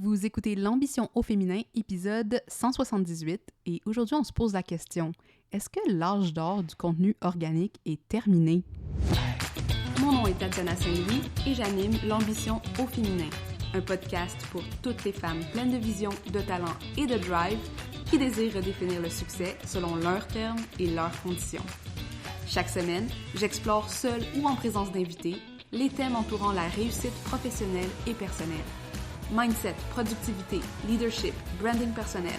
Vous écoutez L'ambition au féminin, épisode 178, et aujourd'hui on se pose la question, est-ce que l'âge d'or du contenu organique est terminé? Mon nom est Tatiana Saint-Louis et j'anime L'ambition au féminin, un podcast pour toutes les femmes pleines de vision, de talent et de drive qui désirent redéfinir le succès selon leurs termes et leurs conditions. Chaque semaine, j'explore seule ou en présence d'invités les thèmes entourant la réussite professionnelle et personnelle. Mindset, productivité, leadership, branding personnel,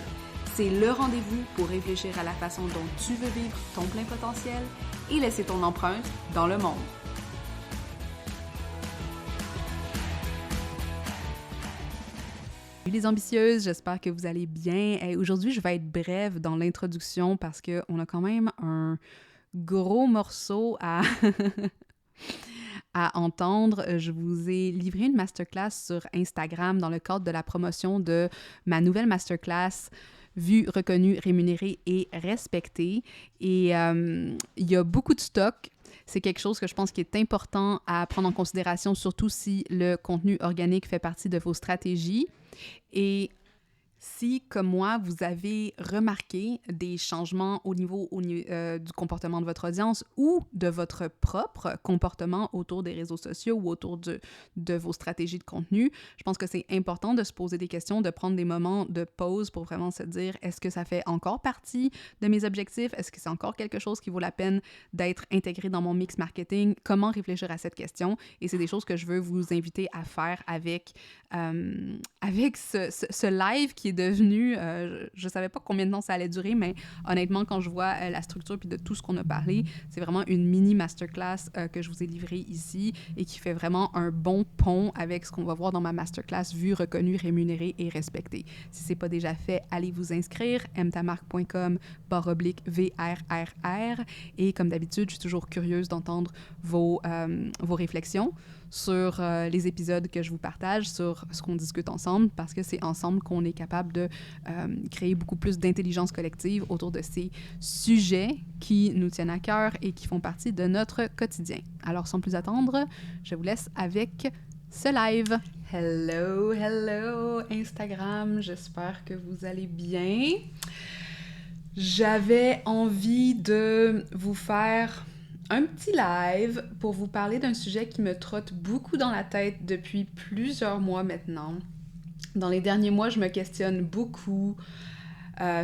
c'est le rendez-vous pour réfléchir à la façon dont tu veux vivre ton plein potentiel et laisser ton empreinte dans le monde. Salut les ambitieuses, j'espère que vous allez bien. Aujourd'hui, je vais être brève dans l'introduction parce qu'on a quand même un gros morceau à... à entendre. Je vous ai livré une masterclass sur Instagram dans le cadre de la promotion de ma nouvelle masterclass Vue, reconnue, rémunérée et respectée. Et il y a beaucoup de stock. C'est quelque chose que je pense qui est important à prendre en considération, surtout si le contenu organique fait partie de vos stratégies. Et si, comme moi, vous avez remarqué des changements au niveau du comportement de votre audience ou de votre propre comportement autour des réseaux sociaux ou autour de vos stratégies de contenu, je pense que c'est important de se poser des questions, de prendre des moments de pause pour vraiment se dire, est-ce que ça fait encore partie de mes objectifs? Est-ce que c'est encore quelque chose qui vaut la peine d'être intégré dans mon mix marketing? Comment réfléchir à cette question? Et c'est des choses que je veux vous inviter à faire avec ce live qui est devenu, je savais pas combien de temps ça allait durer, mais honnêtement, quand je vois la structure puis de tout ce qu'on a parlé, c'est vraiment une mini masterclass que je vous ai livrée ici et qui fait vraiment un bon pont avec ce qu'on va voir dans ma masterclass Vue, reconnue, rémunérée et respectée. Si c'est pas déjà fait, allez vous inscrire, mtamarc.com/VRRR, et comme d'habitude, je suis toujours curieuse d'entendre vos réflexions sur les épisodes que je vous partage, sur ce qu'on discute ensemble, parce que c'est ensemble qu'on est capable de créer beaucoup plus d'intelligence collective autour de ces sujets qui nous tiennent à cœur et qui font partie de notre quotidien. Alors, sans plus attendre, je vous laisse avec ce live. Hello, hello, Instagram, j'espère que vous allez bien. J'avais envie de vous faire un petit live pour vous parler d'un sujet qui me trotte beaucoup dans la tête depuis plusieurs mois maintenant. Dans les derniers mois, je me questionne beaucoup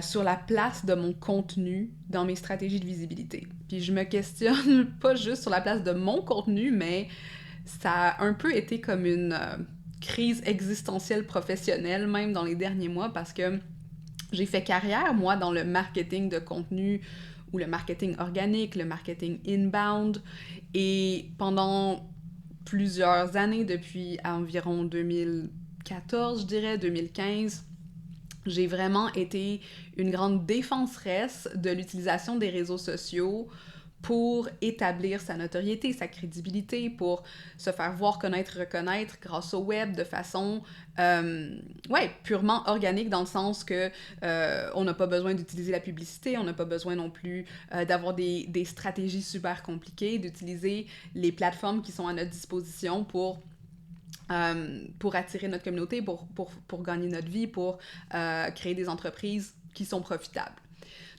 sur la place de mon contenu dans mes stratégies de visibilité. Puis je me questionne pas juste sur la place de mon contenu, mais ça a un peu été comme une crise existentielle professionnelle, même dans les derniers mois, parce que j'ai fait carrière, moi, dans le marketing de contenu ou le marketing organique, le marketing inbound. Et pendant plusieurs années, depuis environ 2014, je dirais, 2015, j'ai vraiment été une grande défenseresse de l'utilisation des réseaux sociaux pour établir sa notoriété, sa crédibilité, pour se faire voir, connaître, reconnaître grâce au web de façon purement organique, dans le sens que on n'a pas besoin d'utiliser la publicité, on n'a pas besoin non plus d'avoir des stratégies super compliquées, d'utiliser les plateformes qui sont à notre disposition pour attirer notre communauté, pour gagner notre vie, pour créer des entreprises qui sont profitables.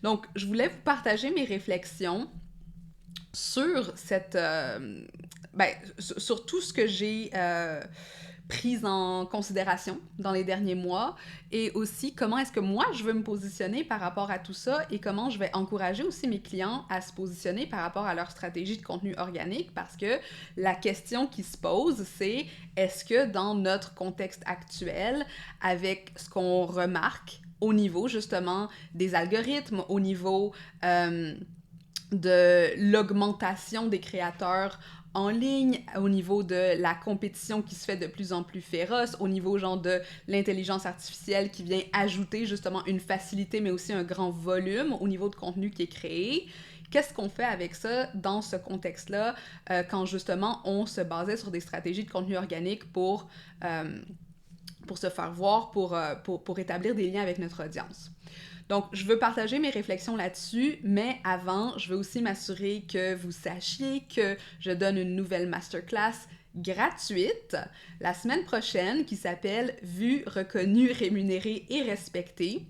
Donc, je voulais vous partager mes réflexions sur sur tout ce que j'ai pris en considération dans les derniers mois, et aussi comment est-ce que moi je veux me positionner par rapport à tout ça, et comment je vais encourager aussi mes clients à se positionner par rapport à leur stratégie de contenu organique, parce que la question qui se pose, c'est est-ce que dans notre contexte actuel, avec ce qu'on remarque au niveau justement des algorithmes, au niveau de l'augmentation des créateurs en ligne, au niveau de la compétition qui se fait de plus en plus féroce, au niveau genre de l'intelligence artificielle qui vient ajouter justement une facilité mais aussi un grand volume au niveau de contenu qui est créé. Qu'est-ce qu'on fait avec ça dans ce contexte-là quand justement on se basait sur des stratégies de contenu organique pour se faire voir, pour établir des liens avec notre audience? Donc, je veux partager mes réflexions là-dessus, mais avant, je veux aussi m'assurer que vous sachiez que je donne une nouvelle masterclass gratuite la semaine prochaine qui s'appelle « Vu, reconnu, rémunéré et respecté ».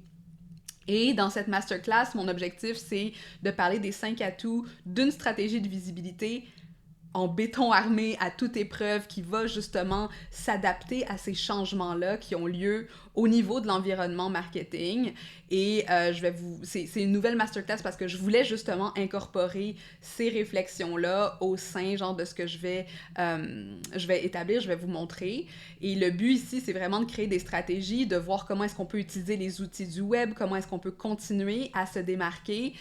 Et dans cette masterclass, mon objectif, c'est de parler des 5 atouts d'une stratégie de visibilité en béton armé à toute épreuve qui va justement s'adapter à ces changements-là qui ont lieu au niveau de l'environnement marketing. Et c'est une nouvelle masterclass parce que je voulais justement incorporer ces réflexions-là au sein genre de ce que je vais établir, je vais vous montrer. Et le but ici, c'est vraiment de créer des stratégies, de voir comment est-ce qu'on peut utiliser les outils du web, comment est-ce qu'on peut continuer à se démarquer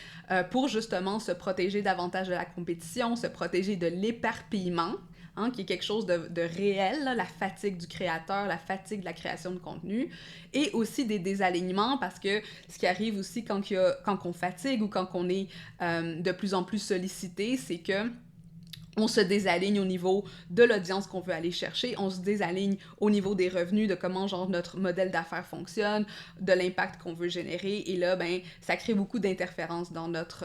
pour justement se protéger davantage de la compétition, se protéger de l'éparpillement, hein, qui est quelque chose de réel, là, la fatigue du créateur, la fatigue de la création de contenu, et aussi des désalignements, parce que ce qui arrive aussi quand on fatigue ou quand on est de plus en plus sollicité, c'est que on se désaligne au niveau de l'audience qu'on veut aller chercher, on se désaligne au niveau des revenus, de comment genre notre modèle d'affaires fonctionne, de l'impact qu'on veut générer, et là, ben, ça crée beaucoup d'interférences dans notre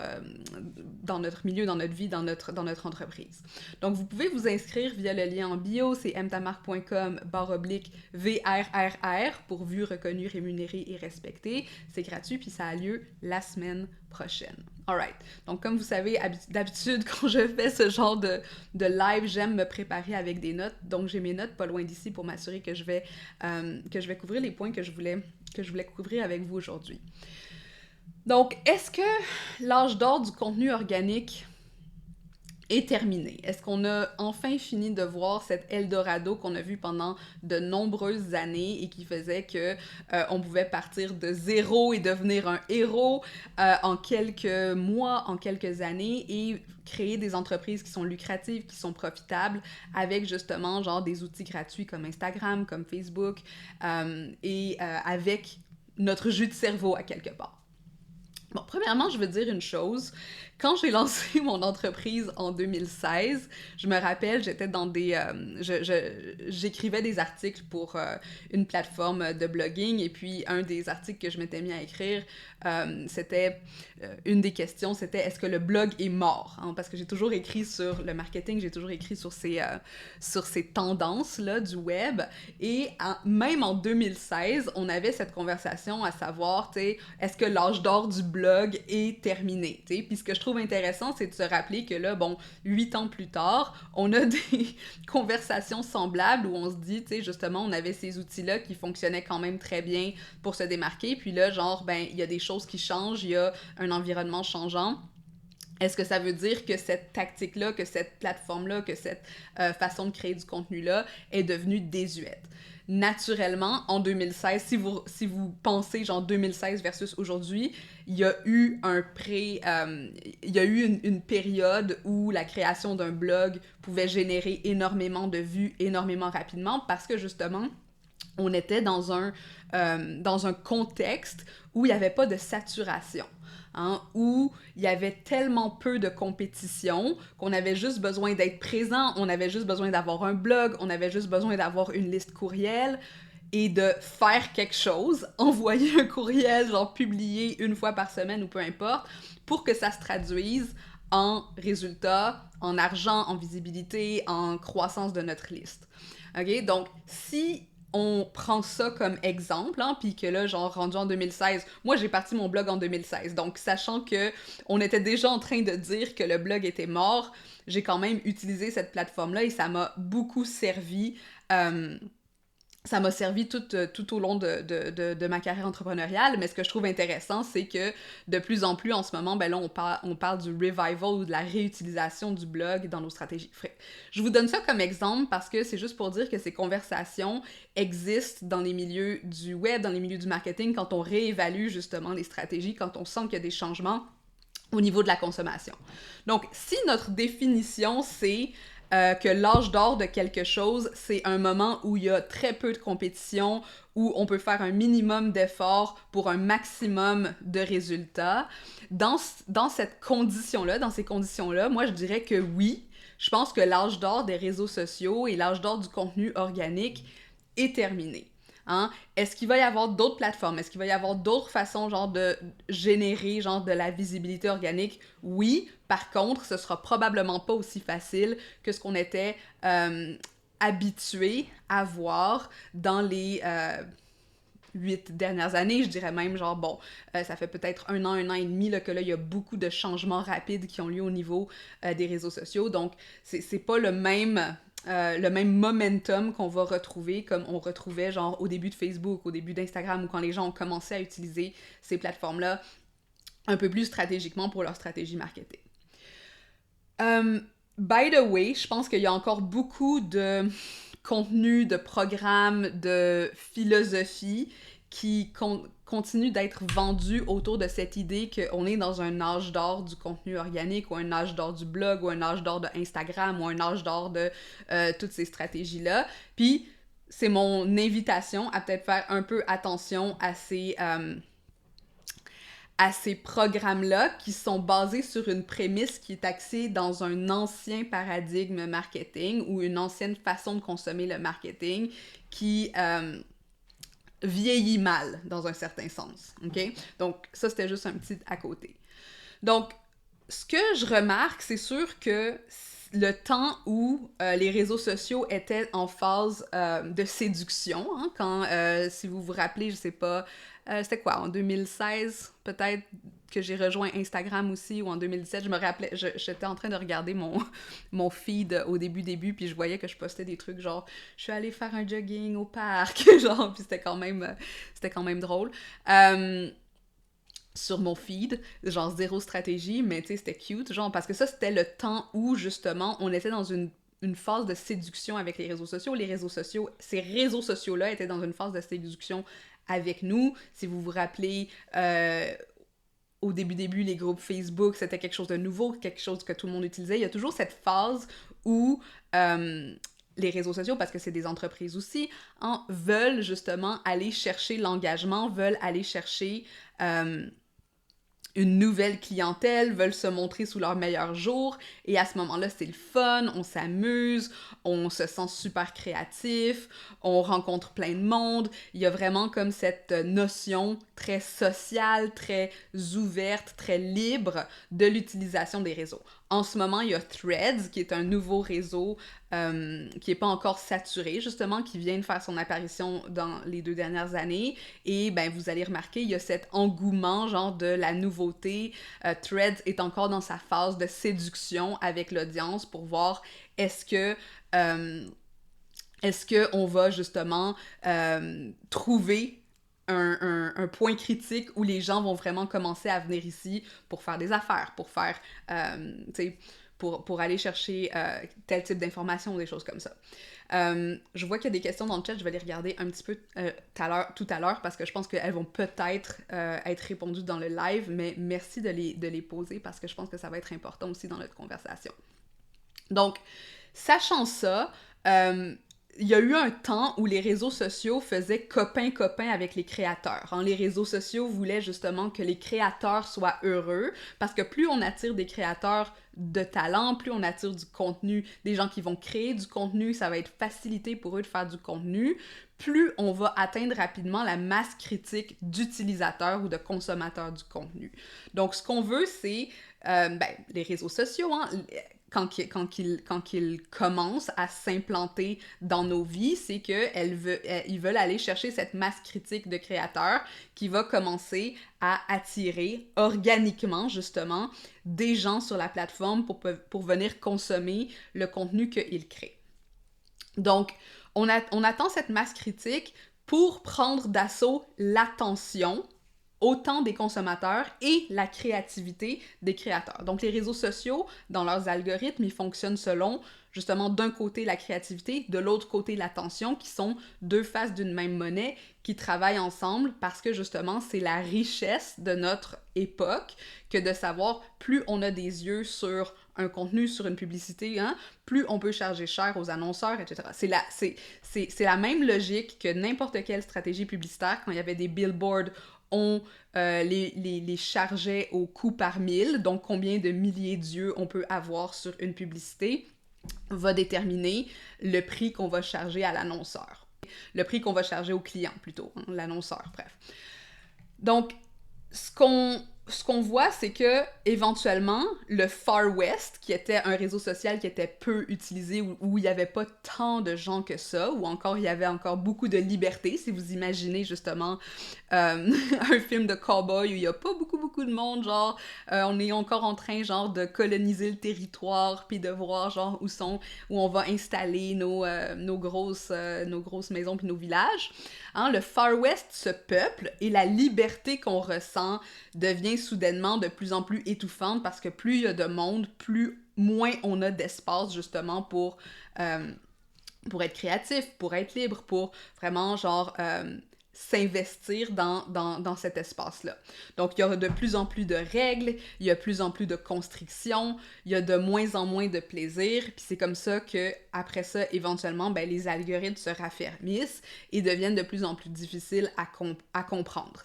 milieu, dans notre vie, dans notre entreprise. Donc, vous pouvez vous inscrire via le lien en bio, c'est mtamarque.com/VRRR pour vu, reconnu, rémunéré et respecté. C'est gratuit, puis ça a lieu la semaine prochaine. Alright. Donc, comme vous savez, d'habitude, quand je fais ce genre de live, j'aime me préparer avec des notes. Donc, j'ai mes notes pas loin d'ici pour m'assurer que je vais couvrir les points que je voulais couvrir avec vous aujourd'hui. Donc, est-ce que l'âge d'or du contenu organique est terminé? Est-ce qu'on a enfin fini de voir cet Eldorado qu'on a vu pendant de nombreuses années et qui faisait que on pouvait partir de zéro et devenir un héros en quelques mois, en quelques années et créer des entreprises qui sont lucratives, qui sont profitables avec justement genre des outils gratuits comme Instagram, comme Facebook et avec notre jus de cerveau à quelque part? Bon, premièrement, je veux dire une chose. Quand j'ai lancé mon entreprise en 2016, je me rappelle, j'étais dans des... j'écrivais des articles pour une plateforme de blogging et puis un des articles que je m'étais mis à écrire, c'était... une des questions, c'était « Est-ce que le blog est mort? » Hein, parce que j'ai toujours écrit sur le marketing, j'ai toujours écrit sur ces tendances-là du web. Et même en 2016, on avait cette conversation à savoir, tu sais, est-ce que l'âge d'or du blog est terminé? Tu sais, puis ce que je trouve intéressant, c'est de se rappeler que là, bon, 8 ans plus tard, on a des conversations semblables où on se dit, tu sais, justement, on avait ces outils-là qui fonctionnaient quand même très bien pour se démarquer, puis là, genre, ben, il y a des choses qui changent, il y a un environnement changeant. Est-ce que ça veut dire que cette tactique-là, que cette plateforme-là, que cette façon de créer du contenu-là est devenue désuète? Naturellement, en 2016, si vous pensez genre 2016 versus aujourd'hui, il y a eu une période où la création d'un blog pouvait générer énormément de vues, énormément rapidement, parce que justement, on était dans un contexte où il n'y avait pas de saturation. Hein, où il y avait tellement peu de compétition qu'on avait juste besoin d'être présent, on avait juste besoin d'avoir un blog, on avait juste besoin d'avoir une liste courriel et de faire quelque chose, envoyer un courriel, genre publier une fois par semaine ou peu importe, pour que ça se traduise en résultats, en argent, en visibilité, en croissance de notre liste. OK? Donc, si on prend ça comme exemple, hein, puis que là, genre, rendu en 2016, moi, j'ai parti mon blog en 2016, donc sachant que on était déjà en train de dire que le blog était mort, j'ai quand même utilisé cette plateforme-là et ça m'a beaucoup servi. Ça m'a servi tout au long de ma carrière entrepreneuriale, mais ce que je trouve intéressant, c'est que de plus en plus en ce moment, ben là, on parle du revival ou de la réutilisation du blog dans nos stratégies. Je vous donne ça comme exemple parce que c'est juste pour dire que ces conversations existent dans les milieux du web, dans les milieux du marketing, quand on réévalue justement les stratégies, quand on sent qu'il y a des changements au niveau de la consommation. Donc, si notre définition, c'est que l'âge d'or de quelque chose, c'est un moment où il y a très peu de compétition, où on peut faire un minimum d'efforts pour un maximum de résultats. Dans cette condition-là, dans ces conditions-là, moi, je dirais que oui, je pense que l'âge d'or des réseaux sociaux et l'âge d'or du contenu organique est terminé. Hein? Est-ce qu'il va y avoir d'autres plateformes? Est-ce qu'il va y avoir d'autres façons genre de générer genre de la visibilité organique? Oui, par contre, ce sera probablement pas aussi facile que ce qu'on était habitué à voir dans les 8 dernières années, je dirais même genre, bon, ça fait peut-être un an et demi là, que là, il y a beaucoup de changements rapides qui ont lieu au niveau des réseaux sociaux, donc c'est pas le même momentum qu'on va retrouver comme on retrouvait genre au début de Facebook, au début d'Instagram, ou quand les gens ont commencé à utiliser ces plateformes-là un peu plus stratégiquement pour leur stratégie marketing. By the way, je pense qu'il y a encore beaucoup de contenu, de programmes, de philosophie qui continuent d'être vendus autour de cette idée qu'on est dans un âge d'or du contenu organique, ou un âge d'or du blog, ou un âge d'or de Instagram, ou un âge d'or de toutes ces stratégies-là. Puis, c'est mon invitation à peut-être faire un peu attention à ces programmes-là qui sont basés sur une prémisse qui est axée dans un ancien paradigme marketing ou une ancienne façon de consommer le marketing qui vieillit mal dans un certain sens, ok? Donc ça, c'était juste un petit à côté. Donc, ce que je remarque, c'est sûr que le temps où les réseaux sociaux étaient en phase de séduction, hein, quand, si vous vous rappelez, je sais pas, c'était quoi, en 2016, peut-être que j'ai rejoint Instagram aussi, ou en 2017, je me rappelais, j'étais en train de regarder mon feed au début, puis je voyais que je postais des trucs genre, je suis allée faire un jogging au parc, genre, puis c'était quand même drôle. Sur mon feed, genre zéro stratégie, mais tu sais, c'était cute, genre, parce que ça, c'était le temps où, justement, on était dans une phase de séduction avec les réseaux sociaux. Ces réseaux sociaux-là étaient dans une phase de séduction avec nous. Si vous vous rappelez, au début, les groupes Facebook, c'était quelque chose de nouveau, quelque chose que tout le monde utilisait. Il y a toujours cette phase où les réseaux sociaux, parce que c'est des entreprises aussi, hein, veulent justement aller chercher l'engagement, veulent aller chercher une nouvelle clientèle, veulent se montrer sous leur meilleur jour, et à ce moment-là, c'est le fun, on s'amuse, on se sent super créatif, on rencontre plein de monde, il y a vraiment comme cette notion très sociale, très ouverte, très libre de l'utilisation des réseaux. En ce moment, il y a Threads, qui est un nouveau réseau qui n'est pas encore saturé, justement, qui vient de faire son apparition dans les 2 dernières années. Et ben, vous allez remarquer, il y a cet engouement, genre, de la nouveauté. Threads est encore dans sa phase de séduction avec l'audience pour voir est-ce qu'on va, justement, trouver un point critique où les gens vont vraiment commencer à venir ici pour faire des affaires, pour faire, tu sais, pour aller chercher tel type d'informations ou des choses comme ça. Je vois qu'il y a des questions dans le chat, je vais les regarder un petit peu tout à l'heure parce que je pense qu'elles vont peut-être être répondues dans le live, mais merci de les poser parce que je pense que ça va être important aussi dans notre conversation. Donc, sachant ça, il y a eu un temps où les réseaux sociaux faisaient copain-copain avec les créateurs. Hein? Les réseaux sociaux voulaient justement que les créateurs soient heureux, parce que plus on attire des créateurs de talent, plus on attire du contenu, des gens qui vont créer du contenu, ça va être facilité pour eux de faire du contenu, plus on va atteindre rapidement la masse critique d'utilisateurs ou de consommateurs du contenu. Donc, ce qu'on veut, c'est les réseaux sociaux, hein, quand ils commencent à s'implanter dans nos vies, c'est qu'ils veulent aller chercher cette masse critique de créateurs qui va commencer à attirer organiquement, justement, des gens sur la plateforme pour venir consommer le contenu qu'ils créent. Donc, on attend cette masse critique pour prendre d'assaut l'attention autant des consommateurs et la créativité des créateurs. Donc, les réseaux sociaux, dans leurs algorithmes, ils fonctionnent selon, justement, d'un côté la créativité, de l'autre côté l'attention, qui sont 2 faces d'une même monnaie, qui travaillent ensemble parce que, justement, c'est la richesse de notre époque que de savoir, plus on a des yeux sur un contenu, sur une publicité, hein, plus on peut charger cher aux annonceurs, etc. C'est la même logique que n'importe quelle stratégie publicitaire, quand il y avait des billboards, on les chargeait au coût par 1000, donc combien de milliers d'yeux on peut avoir sur une publicité va déterminer le prix qu'on va charger à l'annonceur. Le prix qu'on va charger au client, plutôt, hein, l'annonceur, bref. Donc, ce qu'on ce qu'on voit, c'est que éventuellement, le Far West, qui était un réseau social qui était peu utilisé, où il n'y avait pas tant de gens que ça, où encore il y avait encore beaucoup de liberté, si vous imaginez justement un film de cowboy où il n'y a pas beaucoup de monde, genre on est encore en train genre de coloniser le territoire, puis de voir genre où on va installer nos grosses maisons puis nos villages. Hein, le Far West se peuple et la liberté qu'on ressent devient soudainement de plus en plus étouffante parce que plus il y a de monde, moins on a d'espace justement pour être créatif, pour être libre, pour vraiment genre s'investir dans cet espace-là. Donc, il y aura de plus en plus de règles, il y a de plus en plus de constrictions, il y a de moins en moins de plaisir, puis c'est comme ça que après ça, éventuellement, ben, les algorithmes se raffermissent et deviennent de plus en plus difficiles à comprendre.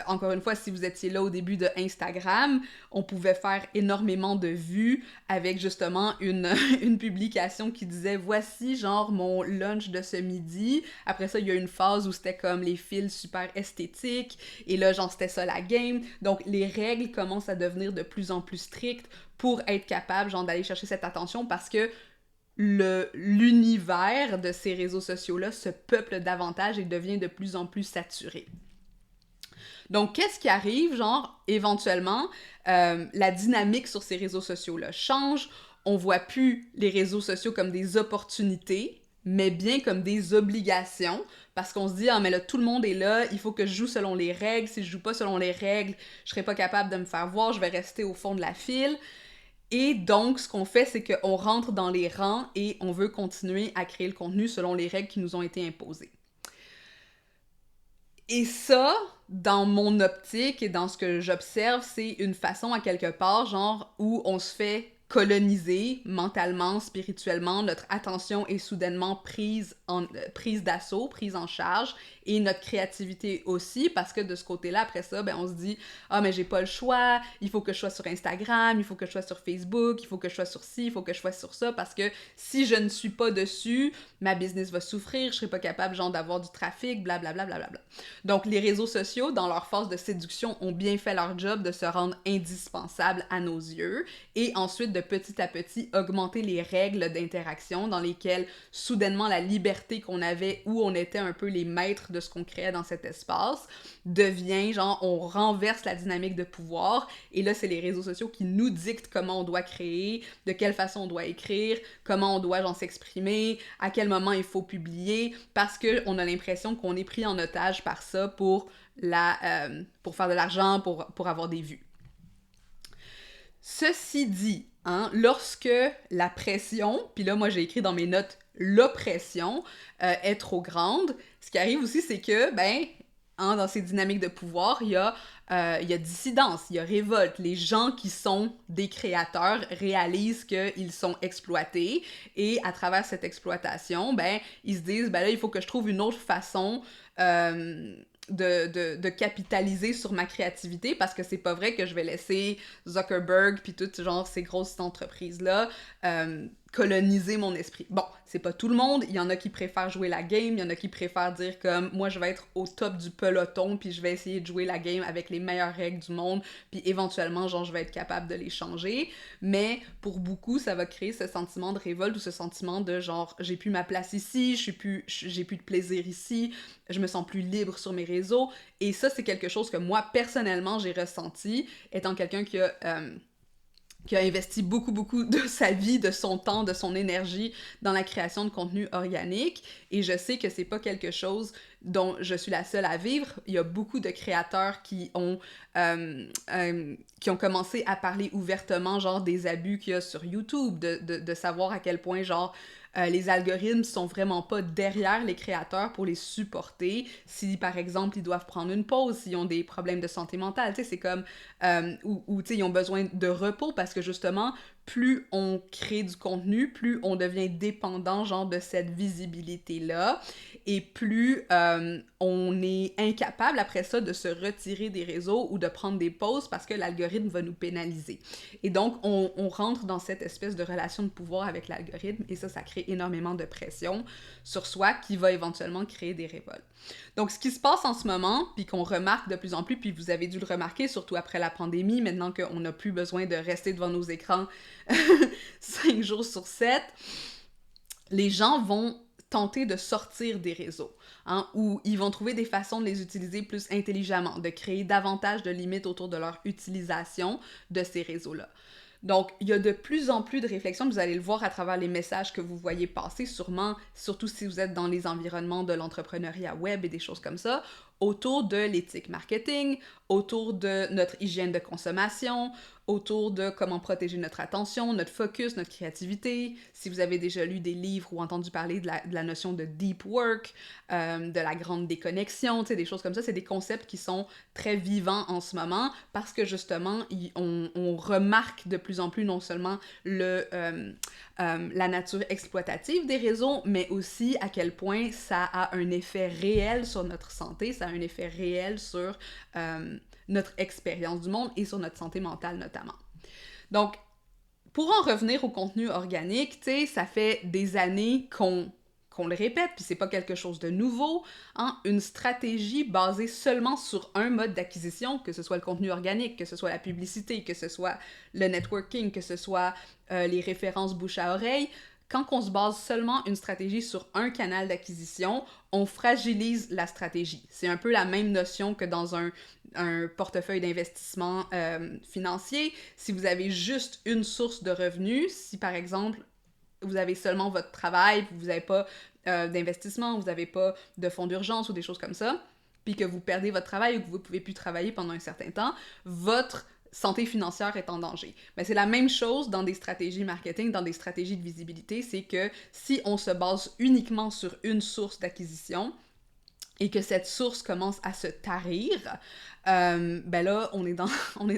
Encore une fois, si vous étiez là au début de Instagram, on pouvait faire énormément de vues avec justement une publication qui disait « Voici genre mon lunch de ce midi ». Après ça, il y a une phase où c'était comme les fils super esthétiques, et là, genre, c'était ça la game. Donc, les règles commencent à devenir de plus en plus strictes pour être capable, genre, d'aller chercher cette attention parce que l'univers de ces réseaux sociaux-là se peuple davantage et devient de plus en plus saturé. Donc, qu'est-ce qui arrive, genre, éventuellement, la dynamique sur ces réseaux sociaux-là change, on voit plus les réseaux sociaux comme des opportunités, mais bien comme des obligations, parce qu'on se dit « Ah, mais là, tout le monde est là, il faut que je joue selon les règles, si je joue pas selon les règles, je serai pas capable de me faire voir, je vais rester au fond de la file. » Et donc, ce qu'on fait, c'est qu'on rentre dans les rangs et on veut continuer à créer le contenu selon les règles qui nous ont été imposées. Et ça, dans mon optique et dans ce que j'observe, c'est une façon à quelque part, genre, où on se fait coloniser mentalement, spirituellement, notre attention est soudainement prise d'assaut, prise en charge, et notre créativité aussi, parce que de ce côté-là, après ça, ben on se dit « Ah, mais j'ai pas le choix, il faut que je sois sur Instagram, il faut que je sois sur Facebook, il faut que je sois sur ci, il faut que je sois sur ça, parce que si je ne suis pas dessus, ma business va souffrir, je serai pas capable, genre, d'avoir du trafic, blablabla, blablabla. » Donc, les réseaux sociaux, dans leur phase de séduction, ont bien fait leur job de se rendre indispensables à nos yeux, et ensuite de petit à petit augmenter les règles d'interaction dans lesquelles, soudainement, la liberté qu'on avait, où on était un peu les maîtres de ce qu'on créait dans cet espace, devient, genre, on renverse la dynamique de pouvoir, et là, c'est les réseaux sociaux qui nous dictent comment on doit créer, de quelle façon on doit écrire, comment on doit, genre, s'exprimer, à quel moment il faut publier, parce qu'on a l'impression qu'on est pris en otage par ça pour faire de l'argent, pour avoir des vues. Ceci dit, hein, lorsque la pression, puis là, moi, j'ai écrit dans mes notes « l'oppression est trop grande », ce qui arrive aussi, c'est que, ben, hein, dans ces dynamiques de pouvoir, il y a dissidence, il y a révolte. Les gens qui sont des créateurs réalisent qu'ils sont exploités, et à travers cette exploitation, ben, ils se disent « Ben là, il faut que je trouve une autre façon de capitaliser sur ma créativité, parce que c'est pas vrai que je vais laisser Zuckerberg puis toutes genre ces grosses entreprises-là coloniser mon esprit. » Bon, c'est pas tout le monde, il y en a qui préfèrent jouer la game, il y en a qui préfèrent dire comme « Moi, je vais être au top du peloton, puis je vais essayer de jouer la game avec les meilleures règles du monde, puis éventuellement, genre, je vais être capable de les changer. » Mais pour beaucoup, ça va créer ce sentiment de révolte ou ce sentiment de genre « J'ai plus ma place ici, j'ai plus de plaisir ici, je me sens plus libre sur mes réseaux. » Et ça, c'est quelque chose que moi, personnellement, j'ai ressenti, étant quelqu'un qui a investi beaucoup de sa vie, de son temps, de son énergie dans la création de contenu organique, et je sais que c'est pas quelque chose dont je suis la seule à vivre. Il y a beaucoup de créateurs qui ont commencé à parler ouvertement, genre, des abus qu'il y a sur YouTube, de savoir à quel point, genre, les algorithmes sont vraiment pas derrière les créateurs pour les supporter si, par exemple, ils doivent prendre une pause, s'ils ont des problèmes de santé mentale, tu sais, c'est comme, ou tu sais, ils ont besoin de repos parce que, justement, plus on crée du contenu, plus on devient dépendant, genre, de cette visibilité-là, et plus on est incapable, après ça, de se retirer des réseaux ou de prendre des pauses parce que l'algorithme va nous pénaliser. Et donc, on rentre dans cette espèce de relation de pouvoir avec l'algorithme, et ça crée énormément de pression sur soi qui va éventuellement créer des révoltes. Donc, ce qui se passe en ce moment, puis qu'on remarque de plus en plus, puis vous avez dû le remarquer, surtout après la pandémie, maintenant qu'on n'a plus besoin de rester devant nos écrans 5 jours sur 7, les gens vont tenter de sortir des réseaux, hein, ou ils vont trouver des façons de les utiliser plus intelligemment, de créer davantage de limites autour de leur utilisation de ces réseaux-là. Donc, il y a de plus en plus de réflexions, vous allez le voir à travers les messages que vous voyez passer, sûrement, surtout si vous êtes dans les environnements de l'entrepreneuriat web et des choses comme ça, autour de l'éthique marketing, autour de notre hygiène de consommation, autour de comment protéger notre attention, notre focus, notre créativité. Si vous avez déjà lu des livres ou entendu parler de la notion de deep work, de la grande déconnexion, tu sais, des choses comme ça, c'est des concepts qui sont très vivants en ce moment parce que justement, on remarque de plus en plus non seulement la nature exploitative des réseaux, mais aussi à quel point ça a un effet réel sur notre santé, ça a un effet réel sur notre expérience du monde et sur notre santé mentale notamment. Donc, pour en revenir au contenu organique, tu sais, ça fait des années qu'on le répète, puis c'est pas quelque chose de nouveau, hein, une stratégie basée seulement sur un mode d'acquisition, que ce soit le contenu organique, que ce soit la publicité, que ce soit le networking, que ce soit les références bouche à oreille, quand on se base seulement une stratégie sur un canal d'acquisition, on fragilise la stratégie. C'est un peu la même notion que dans un portefeuille d'investissement financier. Si vous avez juste une source de revenus, si par exemple, vous avez seulement votre travail, vous n'avez pas d'investissement, vous n'avez pas de fonds d'urgence ou des choses comme ça, puis que vous perdez votre travail ou que vous ne pouvez plus travailler pendant un certain temps, votre santé financière est en danger. Mais c'est la même chose dans des stratégies marketing, dans des stratégies de visibilité, c'est que si on se base uniquement sur une source d'acquisition et que cette source commence à se tarir, ben là, on est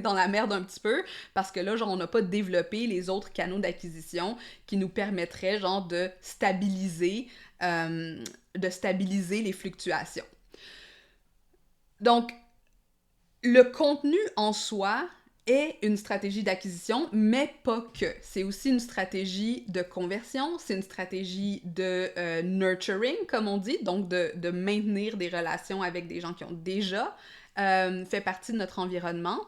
dans la merde un petit peu, parce que là, genre, on n'a pas développé les autres canaux d'acquisition qui nous permettraient, genre, de stabiliser les fluctuations. Donc, le contenu en soi est une stratégie d'acquisition, mais pas que. C'est aussi une stratégie de conversion, c'est une stratégie de nurturing, comme on dit, donc de maintenir des relations avec des gens qui ont déjà fait partie de notre environnement.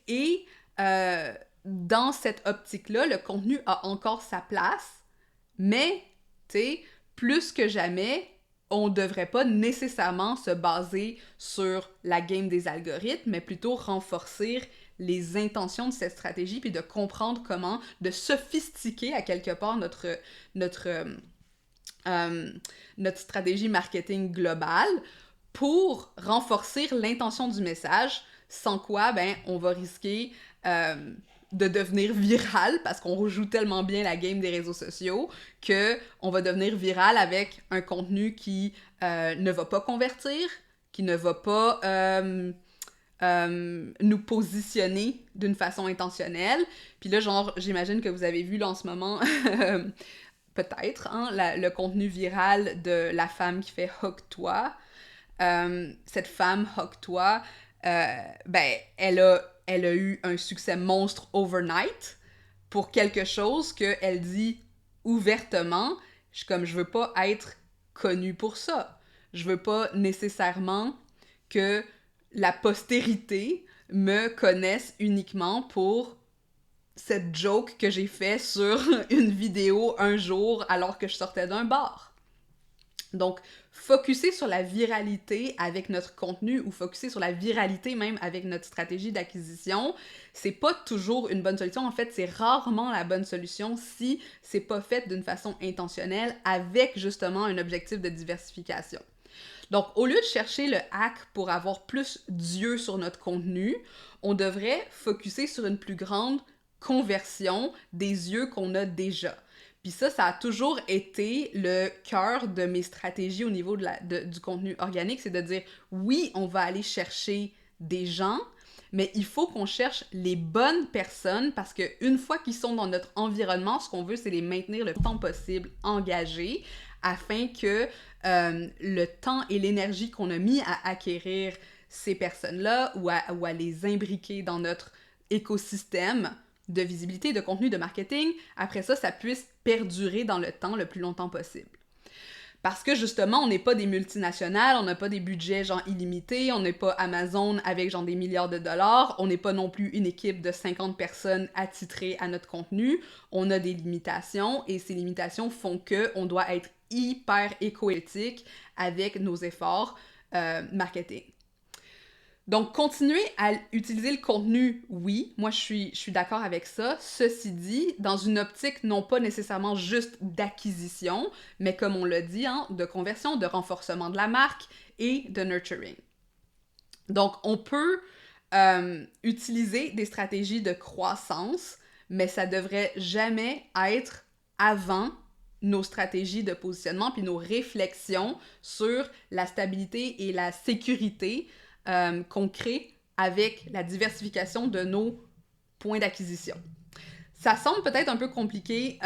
Et dans cette optique-là, le contenu a encore sa place, mais, tu sais, plus que jamais, on ne devrait pas nécessairement se baser sur la game des algorithmes, mais plutôt renforcer les intentions de cette stratégie, puis de comprendre comment, de sophistiquer à quelque part notre stratégie marketing globale pour renforcer l'intention du message, sans quoi, ben, on va risquer de devenir viral, parce qu'on rejoue tellement bien la game des réseaux sociaux, qu'on va devenir viral avec un contenu qui ne va pas convertir, qui ne va pas nous positionner d'une façon intentionnelle. Puis là, genre, j'imagine que vous avez vu là en ce moment, peut-être, hein, le contenu viral de la femme qui fait « Hook-toi ». Cette femme « Hook-toi », ben, elle a eu un succès monstre overnight pour quelque chose qu'elle dit ouvertement. Je veux pas être connue pour ça. Je veux pas nécessairement que la postérité me connaisse uniquement pour cette joke que j'ai fait sur une vidéo un jour alors que je sortais d'un bar. Donc, focusser sur la viralité avec notre contenu ou focusser sur la viralité même avec notre stratégie d'acquisition, c'est pas toujours une bonne solution. En fait, c'est rarement la bonne solution si c'est pas fait d'une façon intentionnelle avec justement un objectif de diversification. Donc, au lieu de chercher le hack pour avoir plus d'yeux sur notre contenu, on devrait focusser sur une plus grande conversion des yeux qu'on a déjà. Puis ça a toujours été le cœur de mes stratégies au niveau du contenu organique, c'est de dire, oui, on va aller chercher des gens, mais il faut qu'on cherche les bonnes personnes parce qu'une fois qu'ils sont dans notre environnement, ce qu'on veut, c'est les maintenir le temps possible engagés afin que le temps et l'énergie qu'on a mis à acquérir ces personnes-là ou à les imbriquer dans notre écosystème de visibilité, de contenu, de marketing, après ça, ça puisse perdurer dans le temps le plus longtemps possible. Parce que justement, on n'est pas des multinationales, on n'a pas des budgets genre illimités, on n'est pas Amazon avec genre des milliards de dollars, on n'est pas non plus une équipe de 50 personnes attitrées à notre contenu, on a des limitations et ces limitations font qu'on doit être hyper éco-éthique avec nos efforts marketing. Donc, continuer à utiliser le contenu, oui, moi je suis d'accord avec ça. Ceci dit, dans une optique non pas nécessairement juste d'acquisition, mais comme on l'a dit, hein, de conversion, de renforcement de la marque et de nurturing. Donc, on peut utiliser des stratégies de croissance, mais ça devrait jamais être avant nos stratégies de positionnement puis nos réflexions sur la stabilité et la sécurité qu'on crée avec la diversification de nos points d'acquisition. Ça semble peut-être un peu compliqué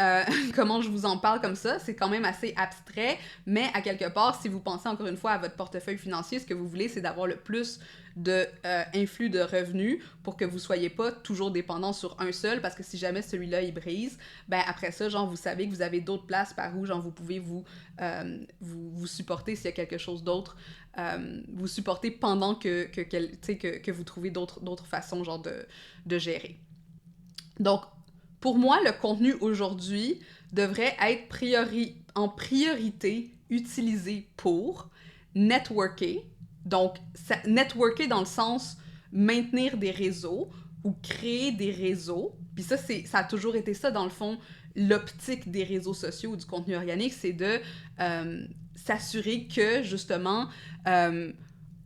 comment je vous en parle comme ça, c'est quand même assez abstrait, mais à quelque part, si vous pensez encore une fois à votre portefeuille financier, ce que vous voulez, c'est d'avoir le plus d'influx de revenus pour que vous soyez pas toujours dépendant sur un seul, parce que si jamais celui-là il brise, ben après ça, genre vous savez que vous avez d'autres places par où genre vous pouvez vous supporter s'il y a quelque chose d'autre, vous supporter pendant que vous trouvez d'autres façons genre de gérer. Donc, pour moi, le contenu aujourd'hui devrait être en priorité utilisé pour networker. Donc, networker dans le sens maintenir des réseaux ou créer des réseaux. Puis ça a toujours été ça, dans le fond, l'optique des réseaux sociaux ou du contenu organique, c'est de s'assurer que, justement,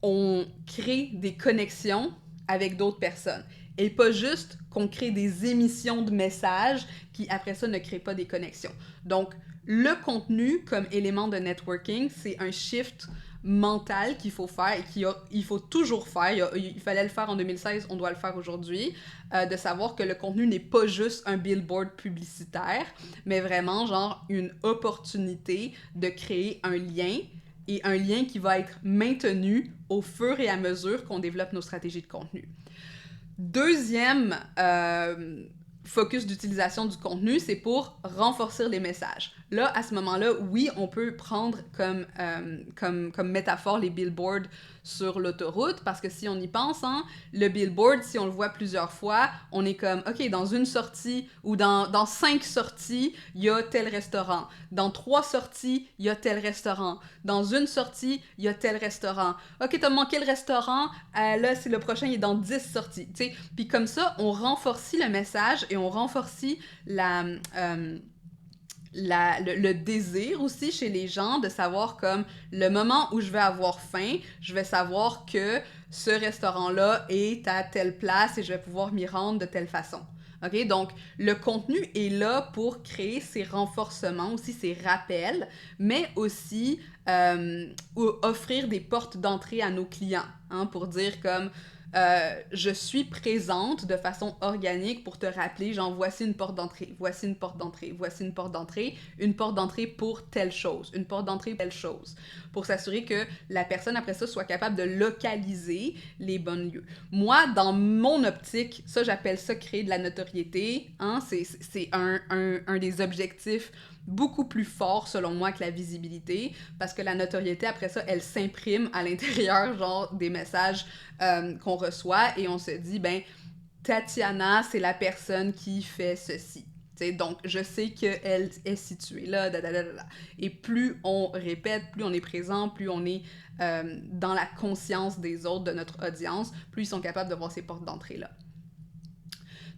on crée des connexions avec d'autres personnes. Et pas juste qu'on crée des émissions de messages qui, après ça, ne créent pas des connexions. Donc, le contenu comme élément de networking, c'est un shift mental qu'il faut faire et qu'il faut toujours faire. Il fallait le faire en 2016, on doit le faire aujourd'hui, de savoir que le contenu n'est pas juste un billboard publicitaire, mais vraiment genre une opportunité de créer un lien et un lien qui va être maintenu au fur et à mesure qu'on développe nos stratégies de contenu. Deuxième focus d'utilisation du contenu, c'est pour renforcer les messages. Là, à ce moment-là, oui, on peut prendre comme métaphore les billboards sur l'autoroute, parce que si on y pense, hein, le billboard, si on le voit plusieurs fois, on est comme, OK, dans une sortie ou dans 5 sorties, il y a tel restaurant. Dans 3 sorties, il y a tel restaurant. Dans une sortie, il y a tel restaurant. OK, t'as manqué le restaurant, là, c'est le prochain, il est dans 10 sorties. T'sais? Puis comme ça, on renforce le message et on renforce le désir aussi chez les gens de savoir comme le moment où je vais avoir faim, je vais savoir que ce restaurant-là est à telle place et je vais pouvoir m'y rendre de telle façon. OK? Donc, le contenu est là pour créer ces renforcements, aussi ces rappels, mais aussi offrir des portes d'entrée à nos clients, hein, pour dire comme je suis présente de façon organique pour te rappeler, genre voici une porte d'entrée, voici une porte d'entrée, voici une porte d'entrée, une porte d'entrée pour telle chose, une porte d'entrée pour telle chose, pour s'assurer que la personne après ça soit capable de localiser les bons lieux. Moi, dans mon optique, ça j'appelle ça créer de la notoriété, hein, c'est un des objectifs beaucoup plus fort, selon moi, que la visibilité, parce que la notoriété, après ça, elle s'imprime à l'intérieur, genre, des messages qu'on reçoit, et on se dit, ben, Tatiana, c'est la personne qui fait ceci. T'sais, donc, je sais qu'elle est située là, et plus on répète, plus on est présent, plus on est dans la conscience des autres, de notre audience, plus ils sont capables de voir ces portes d'entrée-là.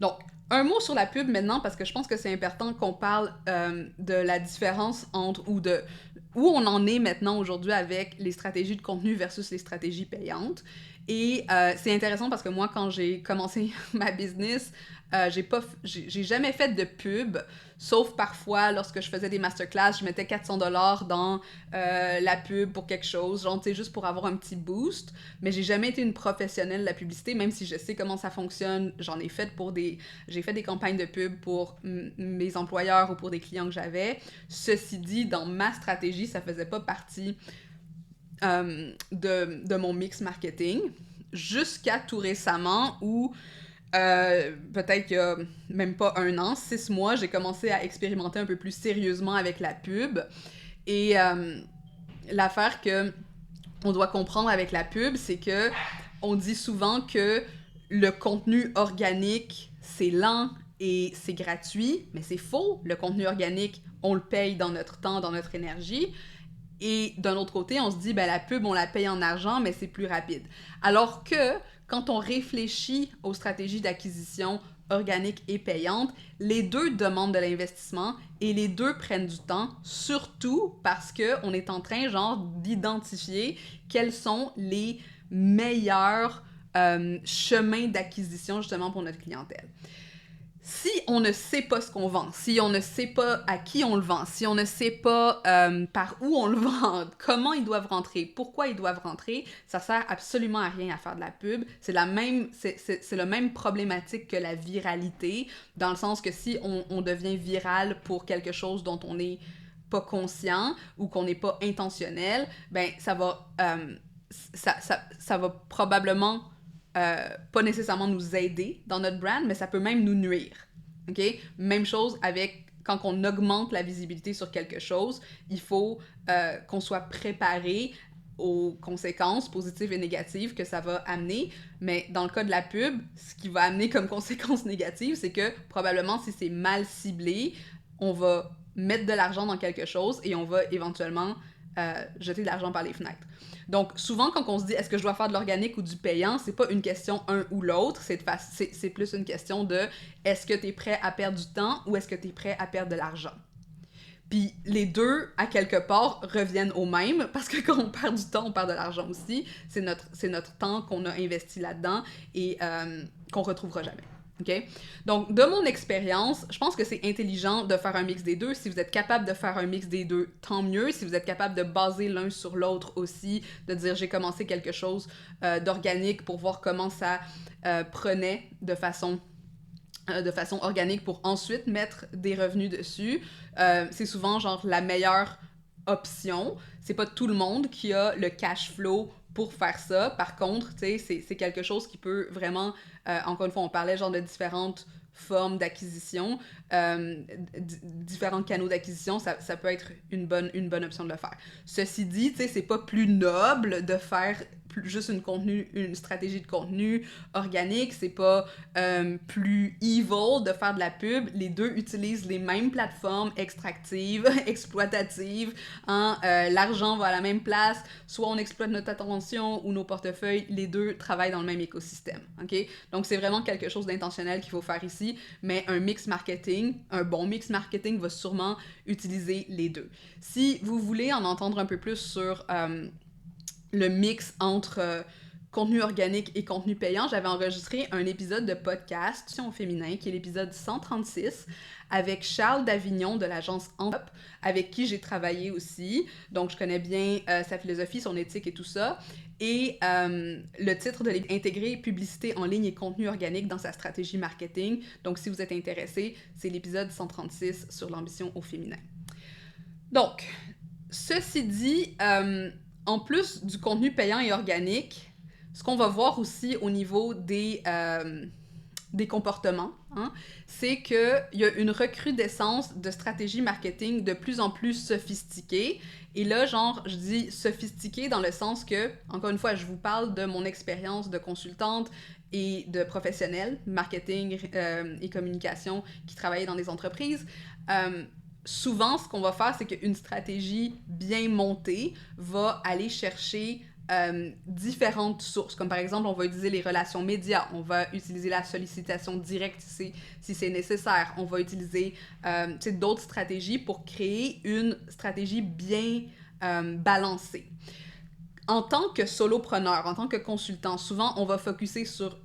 Donc, un mot sur la pub maintenant, parce que je pense que c'est important qu'on parle de la différence entre, ou de où on en est maintenant aujourd'hui avec les stratégies de contenu versus les stratégies payantes. Et c'est intéressant parce que moi, quand j'ai commencé ma business, j'ai jamais fait de pub, sauf parfois lorsque je faisais des masterclass, je mettais 400$ dans la pub pour quelque chose, genre, tu sais, juste pour avoir un petit boost. Mais j'ai jamais été une professionnelle de la publicité, même si je sais comment ça fonctionne. J'ai fait des campagnes de pub pour mes employeurs ou pour des clients que j'avais. Ceci dit, dans ma stratégie, ça faisait pas partie de mon mix marketing, jusqu'à tout récemment où peut-être qu'il y a même pas 1 an, 6 mois, j'ai commencé à expérimenter un peu plus sérieusement avec la pub. Et l'affaire que on doit comprendre avec la pub, c'est que on dit souvent que le contenu organique, c'est lent et c'est gratuit, mais c'est faux. Le contenu organique, on le paye dans notre temps, dans notre énergie. Et d'un autre côté, on se dit, ben la pub, on la paye en argent, mais c'est plus rapide. Alors que quand on réfléchit aux stratégies d'acquisition organique et payante, les deux demandent de l'investissement et les deux prennent du temps, surtout parce qu'on est en train, genre, d'identifier quels sont les meilleurs chemins d'acquisition, justement, pour notre clientèle. Si on ne sait pas ce qu'on vend, si on ne sait pas à qui on le vend, si on ne sait pas par où on le vend, comment ils doivent rentrer, pourquoi ils doivent rentrer, ça sert absolument à rien à faire de la pub. C'est la même problématique que la viralité, dans le sens que si on devient viral pour quelque chose dont on n'est pas conscient ou qu'on n'est pas intentionnel, ben ça va probablement pas nécessairement nous aider dans notre brand, mais ça peut même nous nuire. OK? Même chose avec quand on augmente la visibilité sur quelque chose, il faut qu'on soit préparé aux conséquences positives et négatives que ça va amener. Mais dans le cas de la pub, ce qui va amener comme conséquence négative, c'est que probablement si c'est mal ciblé, on va mettre de l'argent dans quelque chose et on va éventuellement jeter de l'argent par les fenêtres. Donc, souvent, quand on se dit « est-ce que je dois faire de l'organique ou du payant », c'est pas une question un ou l'autre, c'est plus une question de « est-ce que tu es prêt à perdre du temps ou est-ce que tu es prêt à perdre de l'argent ?» Puis les deux, à quelque part, reviennent au même, parce que quand on perd du temps, on perd de l'argent aussi. C'est notre temps qu'on a investi là-dedans et qu'on retrouvera jamais. Okay? Donc, de mon expérience, je pense que c'est intelligent de faire un mix des deux. Si vous êtes capable de faire un mix des deux, tant mieux. Si vous êtes capable de baser l'un sur l'autre aussi, de dire j'ai commencé quelque chose d'organique pour voir comment ça prenait de façon organique pour ensuite mettre des revenus dessus, c'est souvent genre la meilleure option. C'est pas tout le monde qui a le cash flow pour faire ça. Par contre, tu sais, c'est quelque chose qui peut vraiment... encore une fois, on parlait genre de différentes formes d'acquisition, différents canaux d'acquisition, ça peut être une bonne option de le faire. Ceci dit, tu sais, c'est pas plus noble de faire juste une stratégie de contenu organique, c'est pas plus evil de faire de la pub. Les deux utilisent les mêmes plateformes extractives, exploitatives, hein? L'argent va à la même place, soit on exploite notre attention ou nos portefeuilles, les deux travaillent dans le même écosystème, ok? Donc c'est vraiment quelque chose d'intentionnel qu'il faut faire ici, mais un bon mix marketing va sûrement utiliser les deux. Si vous voulez en entendre un peu plus sur le mix entre contenu organique et contenu payant, j'avais enregistré un épisode de podcast au féminin, qui est l'épisode 136, avec Charles Davignon de l'agence Antop, avec qui j'ai travaillé aussi. Donc, je connais bien sa philosophie, son éthique et tout ça. Et le titre de l'intégrer publicité en ligne et contenu organique dans sa stratégie marketing. Donc, si vous êtes intéressé, c'est l'épisode 136 sur l'ambition au féminin. Donc, ceci dit, en plus du contenu payant et organique, ce qu'on va voir aussi au niveau des comportements, hein, c'est qu'il y a une recrudescence de stratégies marketing de plus en plus sophistiquées. Et là, genre, je dis sophistiquées dans le sens que, encore une fois, je vous parle de mon expérience de consultante et de professionnelle, marketing et communication, qui travaillait dans des entreprises. Souvent, ce qu'on va faire, c'est qu'une stratégie bien montée va aller chercher différentes sources. Comme par exemple, on va utiliser les relations médias, on va utiliser la sollicitation directe si c'est nécessaire, on va utiliser d'autres stratégies pour créer une stratégie bien balancée. En tant que solopreneur, en tant que consultant, souvent, on va focuser sur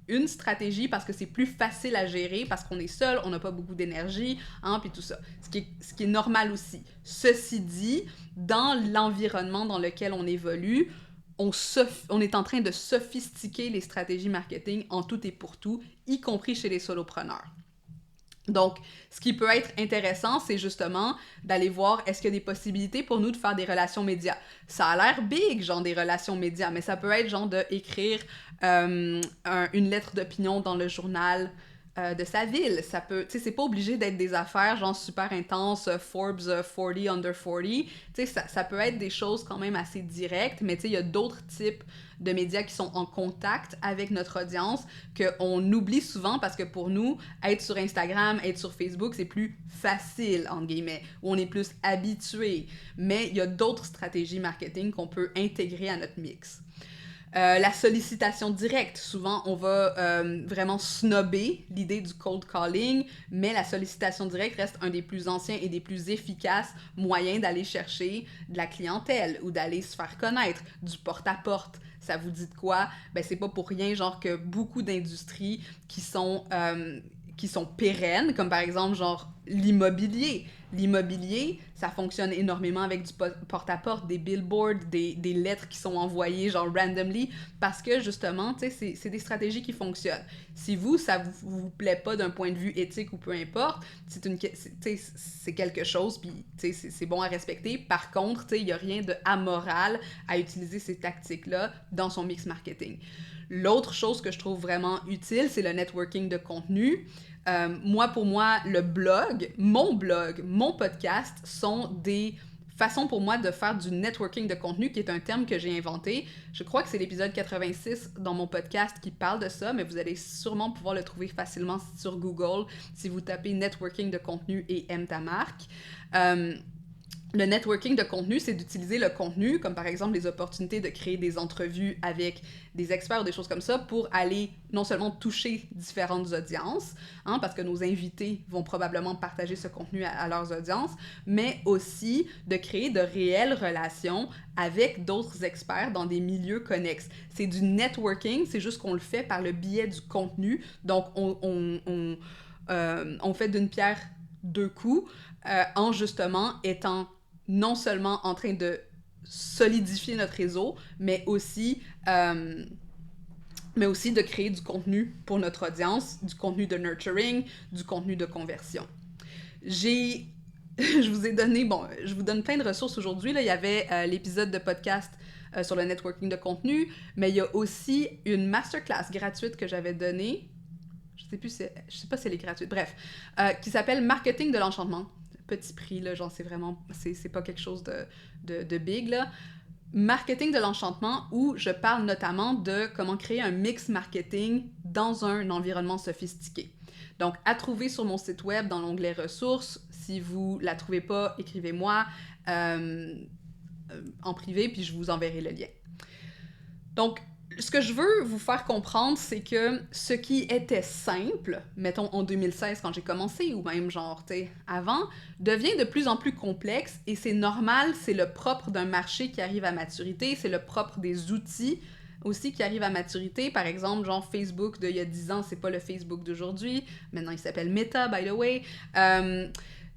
une stratégie parce que c'est plus facile à gérer, parce qu'on est seul, on n'a pas beaucoup d'énergie, hein, puis tout ça. Ce qui est normal aussi. Ceci dit, dans l'environnement dans lequel on évolue, on est en train de sophistiquer les stratégies marketing en tout et pour tout, y compris chez les solopreneurs. Donc, ce qui peut être intéressant, c'est justement d'aller voir est-ce qu'il y a des possibilités pour nous de faire des relations médias. Ça a l'air big, genre des relations médias, mais ça peut être genre d'écrire une lettre d'opinion dans le journal de sa ville. Ça peut, tu sais, c'est pas obligé d'être des affaires genre super intenses, Forbes 40 under 40. Tu sais, ça peut être des choses quand même assez directes, mais tu sais, il y a d'autres types de médias qui sont en contact avec notre audience qu'on oublie souvent parce que pour nous, être sur Instagram, être sur Facebook, c'est plus facile, entre guillemets, où on est plus habitué. Mais il y a d'autres stratégies marketing qu'on peut intégrer à notre mix. La sollicitation directe, souvent on va vraiment snobber l'idée du cold calling, mais la sollicitation directe reste un des plus anciens et des plus efficaces moyens d'aller chercher de la clientèle ou d'aller se faire connaître, du porte-à-porte. Ça vous dit de quoi? Ben c'est pas pour rien genre que beaucoup d'industries qui sont pérennes, comme par exemple genre l'immobilier. L'immobilier, ça fonctionne énormément avec du porte-à-porte, des billboards, des lettres qui sont envoyées genre randomly, parce que justement, tu sais, c'est des stratégies qui fonctionnent. Si ça vous plaît pas d'un point de vue éthique ou peu importe, c'est quelque chose, puis c'est bon à respecter. Par contre, tu sais, il y a rien de amoral à utiliser ces tactiques-là dans son mix marketing. L'autre chose que je trouve vraiment utile, c'est le networking de contenu. Pour moi, le blog, mon podcast sont des façons pour moi de faire du networking de contenu, qui est un terme que j'ai inventé. Je crois que c'est l'épisode 86 dans mon podcast qui parle de ça, mais vous allez sûrement pouvoir le trouver facilement sur Google si vous tapez networking de contenu et aime ta marque. Le networking de contenu, c'est d'utiliser le contenu, comme par exemple les opportunités de créer des entrevues avec des experts ou des choses comme ça, pour aller non seulement toucher différentes audiences, hein, parce que nos invités vont probablement partager ce contenu à leurs audiences, mais aussi de créer de réelles relations avec d'autres experts dans des milieux connexes. C'est du networking, c'est juste qu'on le fait par le biais du contenu, donc on fait d'une pierre deux coups, en justement étant non seulement en train de solidifier notre réseau, mais aussi de créer du contenu pour notre audience, du contenu de nurturing, du contenu de conversion. Je vous donne plein de ressources aujourd'hui. Là, il y avait l'épisode de podcast sur le networking de contenu, mais il y a aussi une masterclass gratuite que j'avais donnée, je sais pas si elle est gratuite, bref, qui s'appelle Marketing de l'enchantement. Petit prix, là, genre c'est pas quelque chose de big, là. Marketing de l'enchantement, où je parle notamment de comment créer un mix marketing dans un environnement sophistiqué. Donc, à trouver sur mon site web dans l'onglet ressources. Si vous la trouvez pas, écrivez-moi en privé, puis je vous enverrai le lien. Donc, ce que je veux vous faire comprendre, c'est que ce qui était simple, mettons en 2016 quand j'ai commencé, ou même genre, tu sais, avant, devient de plus en plus complexe, et c'est normal, c'est le propre d'un marché qui arrive à maturité, c'est le propre des outils aussi qui arrivent à maturité. Par exemple, genre Facebook d'il y a 10 ans, c'est pas le Facebook d'aujourd'hui, maintenant il s'appelle Meta, by the way.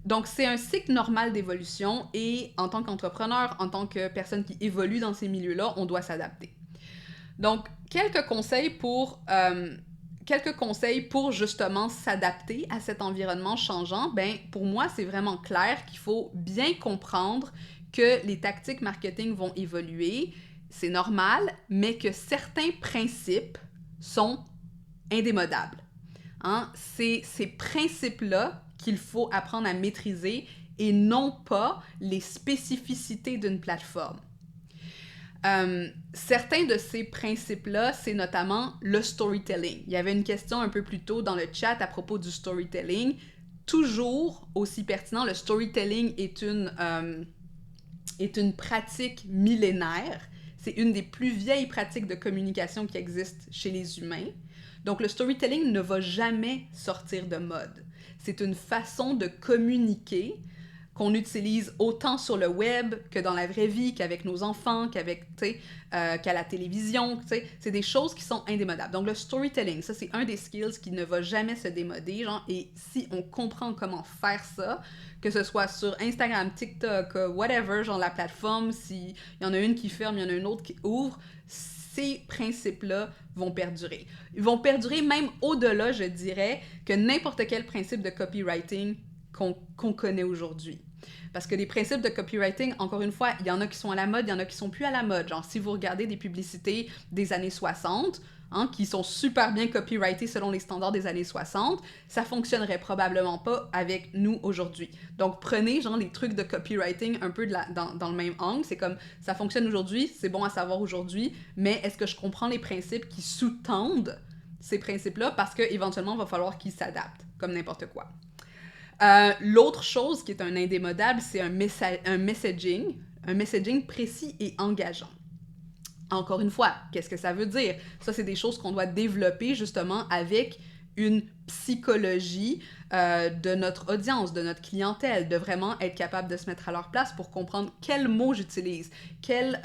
Donc, c'est un cycle normal d'évolution, et en tant qu'entrepreneur, en tant que personne qui évolue dans ces milieux-là, on doit s'adapter. Donc, quelques conseils pour justement s'adapter à cet environnement changeant. Ben, pour moi, c'est vraiment clair qu'il faut bien comprendre que les tactiques marketing vont évoluer, c'est normal, mais que certains principes sont indémodables. Hein? C'est ces principes-là qu'il faut apprendre à maîtriser et non pas les spécificités d'une plateforme. Certains de ces principes-là, c'est notamment le storytelling. Il y avait une question un peu plus tôt dans le chat à propos du storytelling. Toujours aussi pertinent, le storytelling est une pratique millénaire. C'est une des plus vieilles pratiques de communication qui existent chez les humains. Donc, le storytelling ne va jamais sortir de mode. C'est une façon de communiquer qu'on utilise autant sur le web que dans la vraie vie, qu'avec nos enfants, qu'à la télévision, c'est des choses qui sont indémodables. Donc le storytelling, ça c'est un des skills qui ne va jamais se démoder, genre, et si on comprend comment faire ça, que ce soit sur Instagram, TikTok, whatever, genre la plateforme, s'il y en a une qui ferme, il y en a une autre qui ouvre, ces principes-là vont perdurer. Ils vont perdurer même au-delà, je dirais, que n'importe quel principe de copywriting qu'on connaît aujourd'hui. Parce que les principes de copywriting, encore une fois, il y en a qui sont à la mode, il y en a qui sont plus à la mode. Genre, si vous regardez des publicités des années 60, qui sont super bien copyrightées selon les standards des années 60, ça fonctionnerait probablement pas avec nous aujourd'hui. Donc, prenez genre les trucs de copywriting un peu dans le même angle. C'est comme, ça fonctionne aujourd'hui, c'est bon à savoir aujourd'hui, mais est-ce que je comprends les principes qui sous-tendent ces principes-là? Parce qu'éventuellement, il va falloir qu'ils s'adaptent, comme n'importe quoi. L'autre chose qui est un indémodable, c'est un messaging précis et engageant. Encore une fois, qu'est-ce que ça veut dire? Ça, c'est des choses qu'on doit développer justement avec une psychologie de notre audience, de notre clientèle, de vraiment être capable de se mettre à leur place pour comprendre quels mots j'utilise, quel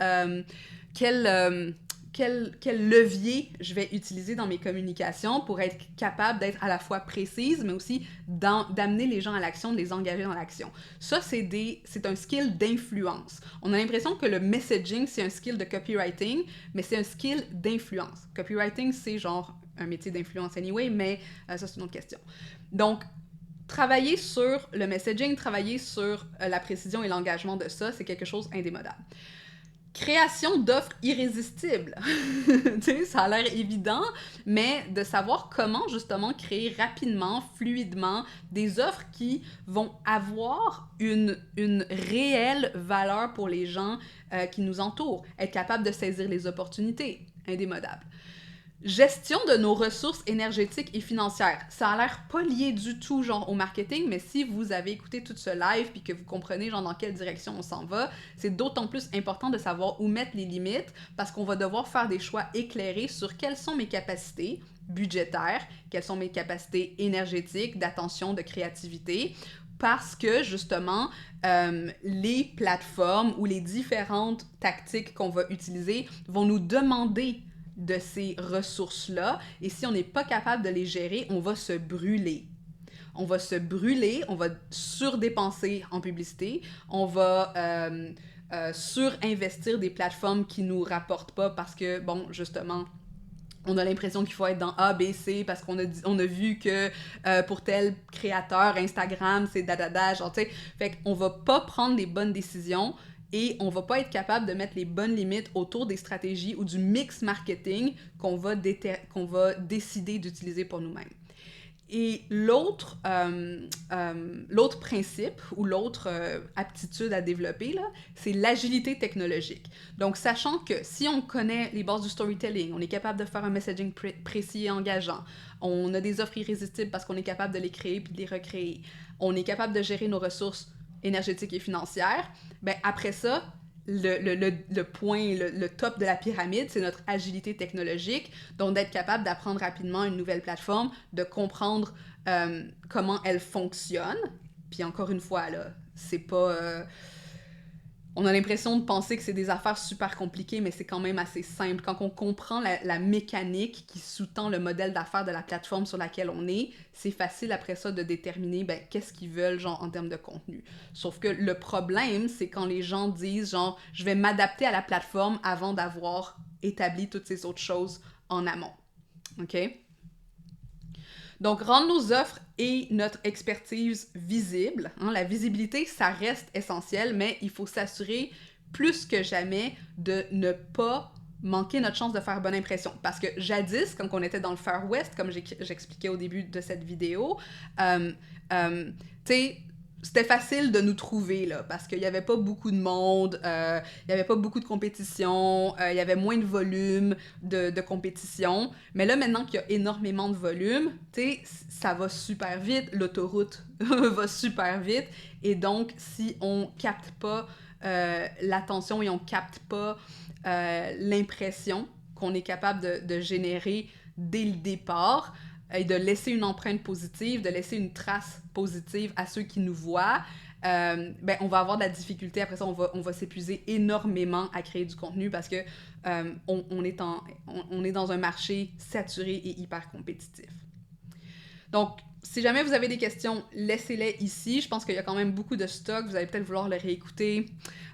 levier je vais utiliser dans mes communications pour être capable d'être à la fois précise, mais aussi d'amener les gens à l'action, de les engager dans l'action. Ça, c'est un skill d'influence. On a l'impression que le messaging, c'est un skill de copywriting, mais c'est un skill d'influence. Copywriting, c'est genre un métier d'influence anyway, mais ça, c'est une autre question. Donc, travailler sur le messaging, travailler sur la précision et l'engagement de ça, c'est quelque chose d'indémodable. Création d'offres irrésistibles. Ça a l'air évident, mais de savoir comment justement créer rapidement, fluidement, des offres qui vont avoir une réelle valeur pour les gens qui nous entourent. Être capable de saisir les opportunités, indémodable. Gestion de nos ressources énergétiques et financières. Ça a l'air pas lié du tout genre au marketing, mais si vous avez écouté tout ce live puis que vous comprenez genre dans quelle direction on s'en va, c'est d'autant plus important de savoir où mettre les limites parce qu'on va devoir faire des choix éclairés sur quelles sont mes capacités budgétaires, quelles sont mes capacités énergétiques, d'attention, de créativité, parce que, justement, les plateformes ou les différentes tactiques qu'on va utiliser vont nous demander de ces ressources-là, et si on n'est pas capable de les gérer, on va se brûler. On va se brûler, on va surdépenser en publicité, on va surinvestir des plateformes qui nous rapportent pas parce que, bon, justement, on a l'impression qu'il faut être dans A, B, C parce qu'on a vu que pour tel créateur, Instagram, c'est dadada, genre, tu sais. Fait qu'on va pas prendre les bonnes décisions et on va pas être capable de mettre les bonnes limites autour des stratégies ou du mix marketing qu'on va décider d'utiliser pour nous-mêmes. Et l'autre principe ou l'autre aptitude à développer, là, c'est l'agilité technologique. Donc, sachant que si on connaît les bases du storytelling, on est capable de faire un messaging précis et engageant, on a des offres irrésistibles parce qu'on est capable de les créer puis de les recréer, on est capable de gérer nos ressources énergétiques et financières, ben après ça, le point, le top de la pyramide, c'est notre agilité technologique, donc d'être capable d'apprendre rapidement une nouvelle plateforme, de comprendre comment elle fonctionne. Puis encore une fois, là, c'est pas... on a l'impression de penser que c'est des affaires super compliquées, mais c'est quand même assez simple. Quand on comprend la mécanique qui sous-tend le modèle d'affaires de la plateforme sur laquelle on est, c'est facile après ça de déterminer qu'est-ce qu'ils veulent genre en termes de contenu. Sauf que le problème, c'est quand les gens disent genre « je vais m'adapter à la plateforme avant d'avoir établi toutes ces autres choses en amont ». OK? Donc, rendre nos offres et notre expertise visible. La visibilité, ça reste essentiel, mais il faut s'assurer plus que jamais de ne pas manquer notre chance de faire bonne impression. Parce que jadis, quand on était dans le Far West, comme j'expliquais au début de cette vidéo, tu sais, c'était facile de nous trouver, là, parce qu'il n'y avait pas beaucoup de monde, il n'y avait pas beaucoup de compétition, il y avait moins de volume de compétition. Mais là, maintenant qu'il y a énormément de volume, tu sais, ça va super vite, l'autoroute va super vite, et donc, si on capte pas l'attention et on capte pas l'impression qu'on est capable de générer dès le départ, et de laisser une empreinte positive, de laisser une trace positive à ceux qui nous voient, on va avoir de la difficulté. Après ça, on va s'épuiser énormément à créer du contenu parce que on est dans un marché saturé et hyper compétitif. Donc, si jamais vous avez des questions, laissez-les ici. Je pense qu'il y a quand même beaucoup de stock. Vous allez peut-être vouloir le réécouter,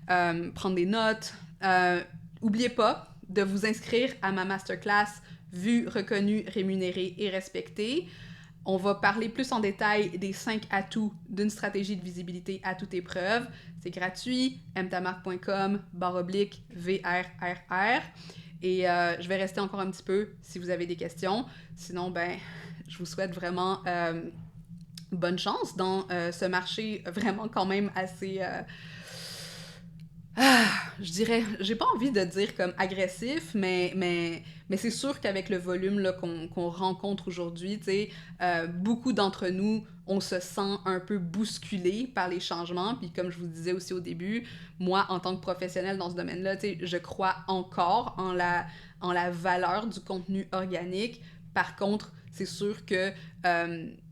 prendre des notes. N'oubliez pas de vous inscrire à ma masterclass Vue, reconnue, rémunérée et respectée. On va parler plus en détail des 5 atouts d'une stratégie de visibilité à toute épreuve. C'est gratuit, mtamarque.com/VRRR. Et je vais rester encore un petit peu si vous avez des questions. Sinon, je vous souhaite vraiment bonne chance dans ce marché vraiment quand même assez... je dirais, j'ai pas envie de dire comme agressif, mais c'est sûr qu'avec le volume là, qu'on rencontre aujourd'hui, tu sais, beaucoup d'entre nous, on se sent un peu bousculé par les changements. Puis comme je vous disais aussi au début, moi, en tant que professionnelle dans ce domaine-là, tu sais, je crois encore en la valeur du contenu organique. Par contre, c'est sûr que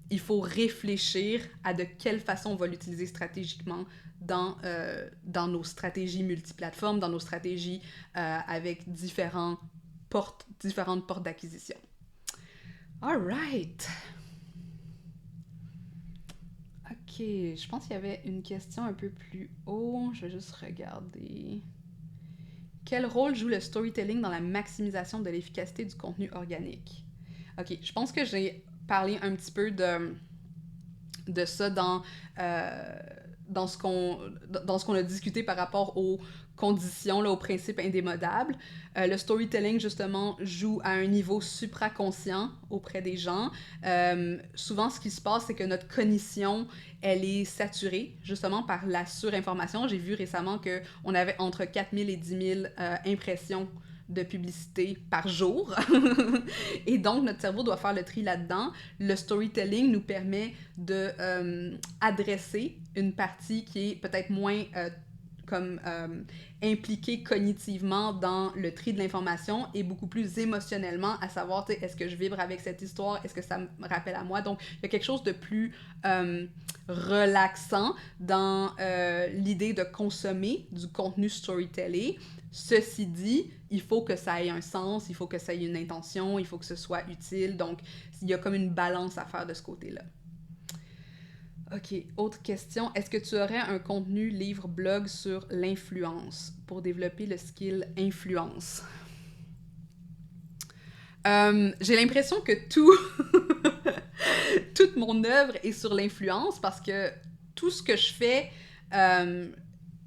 il faut réfléchir à de quelle façon on va l'utiliser stratégiquement dans nos stratégies multiplateformes, dans nos stratégies avec différentes portes d'acquisition. All right! OK, je pense qu'il y avait une question un peu plus haut. Je vais juste regarder. Quel rôle joue le storytelling dans la maximisation de l'efficacité du contenu organique? OK, je pense que j'ai parlé un petit peu de ça dans ce qu'on a discuté par rapport aux conditions, là, aux principes indémodables. Le storytelling, justement, joue à un niveau supraconscient auprès des gens. Souvent, ce qui se passe, c'est que notre cognition, elle est saturée, justement, par la surinformation. J'ai vu récemment qu'on avait entre 4000 et 10 000 impressions de publicité par jour. Et donc, notre cerveau doit faire le tri là-dedans. Le storytelling nous permet de adresser une partie qui est peut-être moins impliquée cognitivement dans le tri de l'information et beaucoup plus émotionnellement, à savoir, est-ce que je vibre avec cette histoire? Est-ce que ça me rappelle à moi? Donc, il y a quelque chose de plus relaxant dans l'idée de consommer du contenu storytelling. Ceci dit, il faut que ça ait un sens, il faut que ça ait une intention, il faut que ce soit utile. Donc, il y a comme une balance à faire de ce côté-là. OK, autre question. Est-ce que tu aurais un contenu, livre, blog sur l'influence pour développer le skill influence? J'ai l'impression que toute mon œuvre est sur l'influence parce que tout ce que je fais...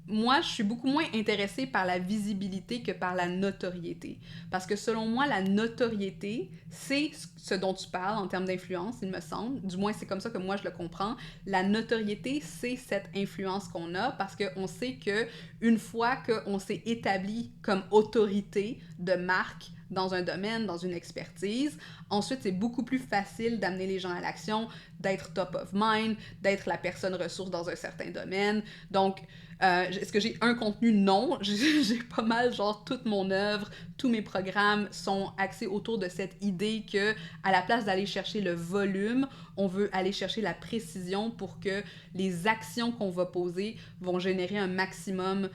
moi, je suis beaucoup moins intéressée par la visibilité que par la notoriété. Parce que selon moi, la notoriété, c'est ce dont tu parles en termes d'influence, il me semble. Du moins, c'est comme ça que moi, je le comprends. La notoriété, c'est cette influence qu'on a parce qu'on sait qu'une fois qu'on s'est établi comme autorité de marque dans un domaine, dans une expertise, ensuite, c'est beaucoup plus facile d'amener les gens à l'action, d'être top of mind, d'être la personne ressource dans un certain domaine. Donc, est-ce que j'ai un contenu? Non. J'ai pas mal, genre, toute mon œuvre, tous mes programmes sont axés autour de cette idée que, à la place d'aller chercher le volume, on veut aller chercher la précision pour que les actions qu'on va poser vont générer un maximum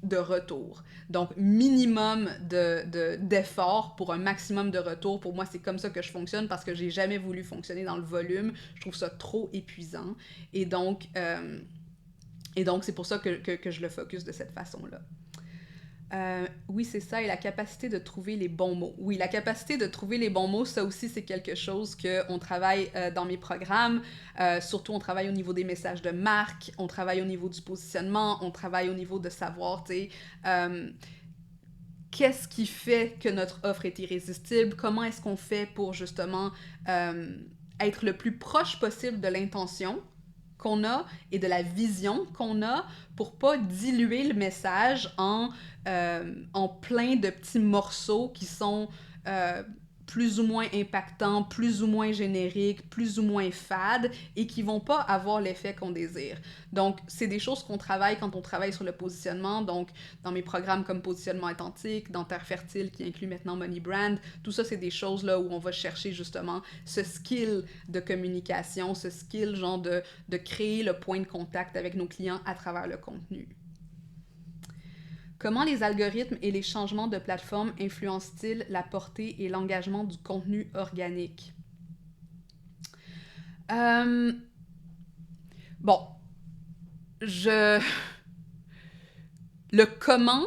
de retour. Donc, minimum d'effort pour un maximum de retour. Pour moi, c'est comme ça que je fonctionne parce que j'ai jamais voulu fonctionner dans le volume. Je trouve ça trop épuisant. Et donc, c'est pour ça que je le focus de cette façon-là. Oui, c'est ça, et la capacité de trouver les bons mots. Oui, la capacité de trouver les bons mots, ça aussi, c'est quelque chose qu'on travaille dans mes programmes. Surtout, on travaille au niveau des messages de marque, on travaille au niveau du positionnement, on travaille au niveau de savoir, tu sais, qu'est-ce qui fait que notre offre est irrésistible, comment est-ce qu'on fait pour, justement, être le plus proche possible de l'intention qu'on a et de la vision qu'on a pour pas diluer le message en plein de petits morceaux qui sont plus ou moins impactants, plus ou moins génériques, plus ou moins fades et qui vont pas avoir l'effet qu'on désire. Donc, c'est des choses qu'on travaille quand on travaille sur le positionnement. Donc, dans mes programmes comme Positionnement authentique, dans Terre fertile qui inclut maintenant Money Brand, tout ça, c'est des choses là où on va chercher justement ce skill de communication, ce skill genre de créer le point de contact avec nos clients à travers le contenu. Comment les algorithmes et les changements de plateforme influencent-ils la portée et l'engagement du contenu organique? Bon, le comment,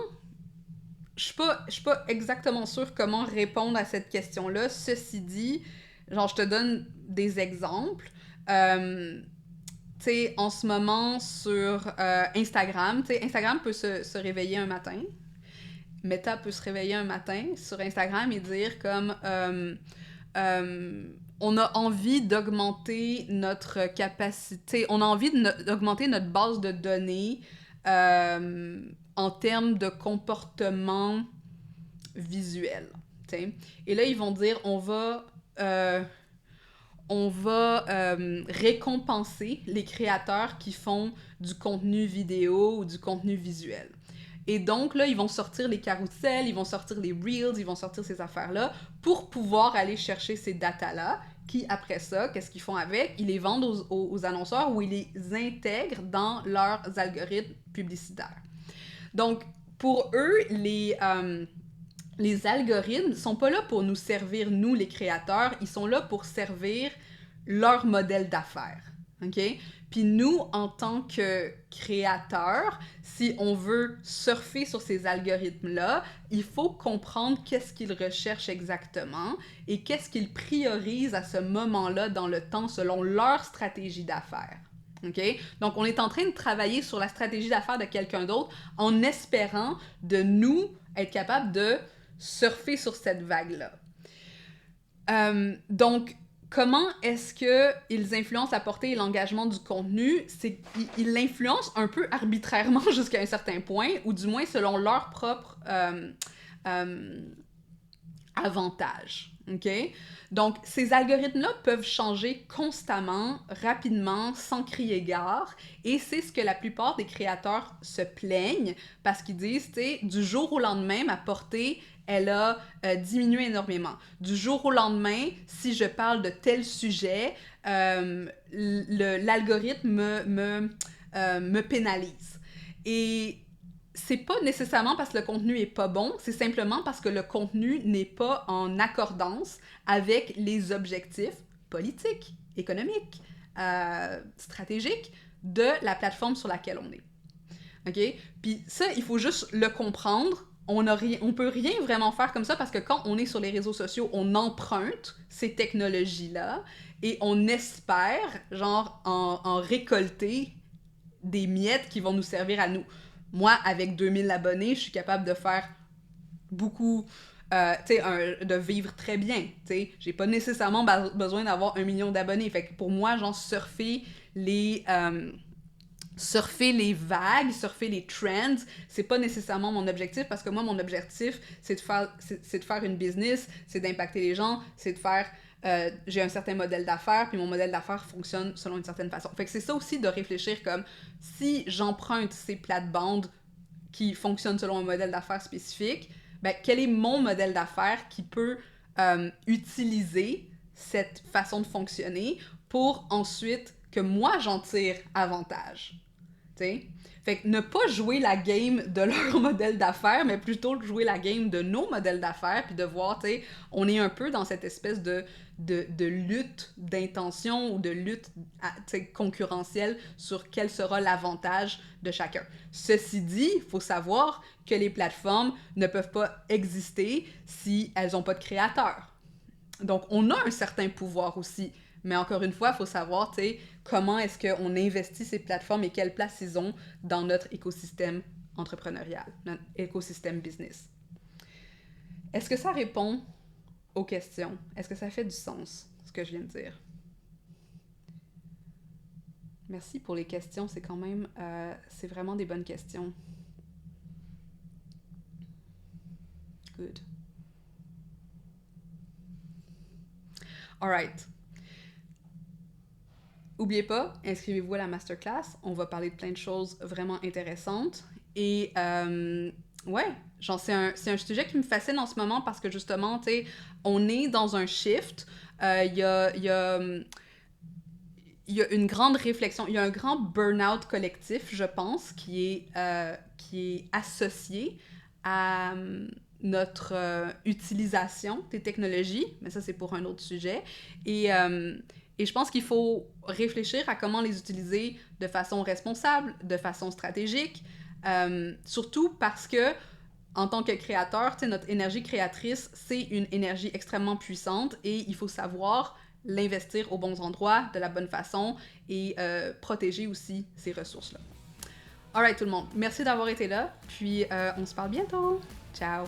je suis pas exactement sûre comment répondre à cette question-là. Ceci dit, genre, je te donne des exemples. Tu sais, en ce moment, sur Instagram, tu sais, Instagram peut se réveiller un matin. Meta peut se réveiller un matin sur Instagram et dire comme on a envie d'augmenter notre capacité, on a envie d'augmenter notre base de données en termes de comportement visuel. T'sais. Et là, ils vont dire on va récompenser les créateurs qui font du contenu vidéo ou du contenu visuel. Et donc, là, ils vont sortir les carousels, ils vont sortir les reels, ils vont sortir ces affaires-là pour pouvoir aller chercher ces datas-là qui, après ça, qu'est-ce qu'ils font avec? Ils les vendent aux annonceurs ou ils les intègrent dans leurs algorithmes publicitaires. Donc, pour eux, les algorithmes sont pas là pour nous servir, nous, les créateurs, ils sont là pour servir leur modèle d'affaires. OK? Puis nous, en tant que créateurs, si on veut surfer sur ces algorithmes-là, il faut comprendre qu'est-ce qu'ils recherchent exactement et qu'est-ce qu'ils priorisent à ce moment-là dans le temps selon leur stratégie d'affaires. Okay? Donc, on est en train de travailler sur la stratégie d'affaires de quelqu'un d'autre en espérant de nous être capable de surfer sur cette vague-là. Donc, comment est-ce qu'ils influencent la portée et l'engagement du contenu? C'est qu'ils l'influencent un peu arbitrairement jusqu'à un certain point, ou du moins selon leur propre avantage. OK? Donc, ces algorithmes-là peuvent changer constamment, rapidement, sans crier gare, et c'est ce que la plupart des créateurs se plaignent, parce qu'ils disent, tu sais, du jour au lendemain, ma portée, elle a diminué énormément. Du jour au lendemain, si je parle de tel sujet, l'algorithme me pénalise. Et c'est pas nécessairement parce que le contenu est pas bon, c'est simplement parce que le contenu n'est pas en accordance avec les objectifs politiques, économiques, stratégiques de la plateforme sur laquelle on est. OK? Puis ça, il faut juste le comprendre. On peut rien vraiment faire comme ça parce que quand on est sur les réseaux sociaux, on emprunte ces technologies-là et on espère, genre, en récolter des miettes qui vont nous servir à nous. Moi, avec 2000 abonnés, je suis capable de faire beaucoup, de vivre très bien. T'sais. J'ai pas nécessairement besoin d'avoir 1 million d'abonnés. Fait que pour moi, genre, surfer les vagues, surfer les trends, c'est pas nécessairement mon objectif parce que moi, mon objectif, c'est de faire une business, c'est d'impacter les gens, c'est de faire... j'ai un certain modèle d'affaires, puis mon modèle d'affaires fonctionne selon une certaine façon. Fait que c'est ça aussi de réfléchir comme si j'emprunte ces plates-bandes qui fonctionnent selon un modèle d'affaires spécifique, ben, quel est mon modèle d'affaires qui peut utiliser cette façon de fonctionner pour ensuite que moi j'en tire avantage. T'sais? Fait que ne pas jouer la game de leur modèle d'affaires, mais plutôt jouer la game de nos modèles d'affaires, puis de voir, tu sais, on est un peu dans cette espèce de lutte d'intention ou de lutte concurrentielle sur quel sera l'avantage de chacun. Ceci dit, il faut savoir que les plateformes ne peuvent pas exister si elles n'ont pas de créateurs. Donc, on a un certain pouvoir aussi. Mais encore une fois, il faut savoir, tu sais, comment est-ce qu'on investit ces plateformes et quelle place ils ont dans notre écosystème entrepreneurial, notre écosystème business. Est-ce que ça répond aux questions? Est-ce que ça fait du sens, ce que je viens de dire? Merci pour les questions, c'est quand même, c'est vraiment des bonnes questions. Good. Alright. Oubliez pas, inscrivez-vous à la masterclass. On va parler de plein de choses vraiment intéressantes. Et ouais, genre c'est un sujet qui me fascine en ce moment parce que justement, tu sais, on est dans un shift. Il y a une grande réflexion, il y a un grand burn-out collectif, je pense, qui est associé à notre utilisation des technologies, mais ça c'est pour un autre sujet. Et je pense qu'il faut réfléchir à comment les utiliser de façon responsable, de façon stratégique, surtout parce que en tant que créateur, notre énergie créatrice, c'est une énergie extrêmement puissante et il faut savoir l'investir aux bons endroits, de la bonne façon et protéger aussi ces ressources-là. Alright tout le monde, merci d'avoir été là, puis on se parle bientôt. Ciao!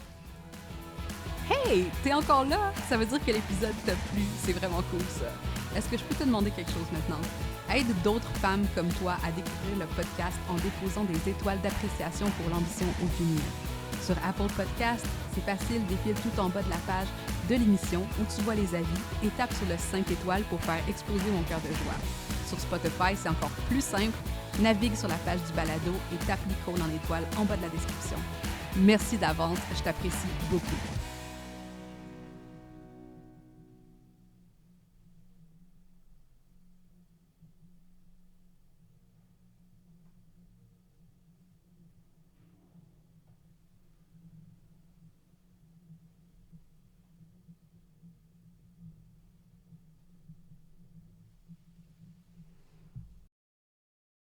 Hey, t'es encore là? Ça veut dire que l'épisode t'a plu, c'est vraiment cool ça. Est-ce que je peux te demander quelque chose maintenant? Aide d'autres femmes comme toi à découvrir le podcast en déposant des étoiles d'appréciation pour l'ambition au féminin. Sur Apple Podcast, c'est facile, défile tout en bas de la page de l'émission où tu vois les avis et tape sur le 5 étoiles pour faire exploser mon cœur de joie. Sur Spotify, c'est encore plus simple. Navigue sur la page du balado et tape l'icône en étoile en bas de la description. Merci d'avance, je t'apprécie beaucoup.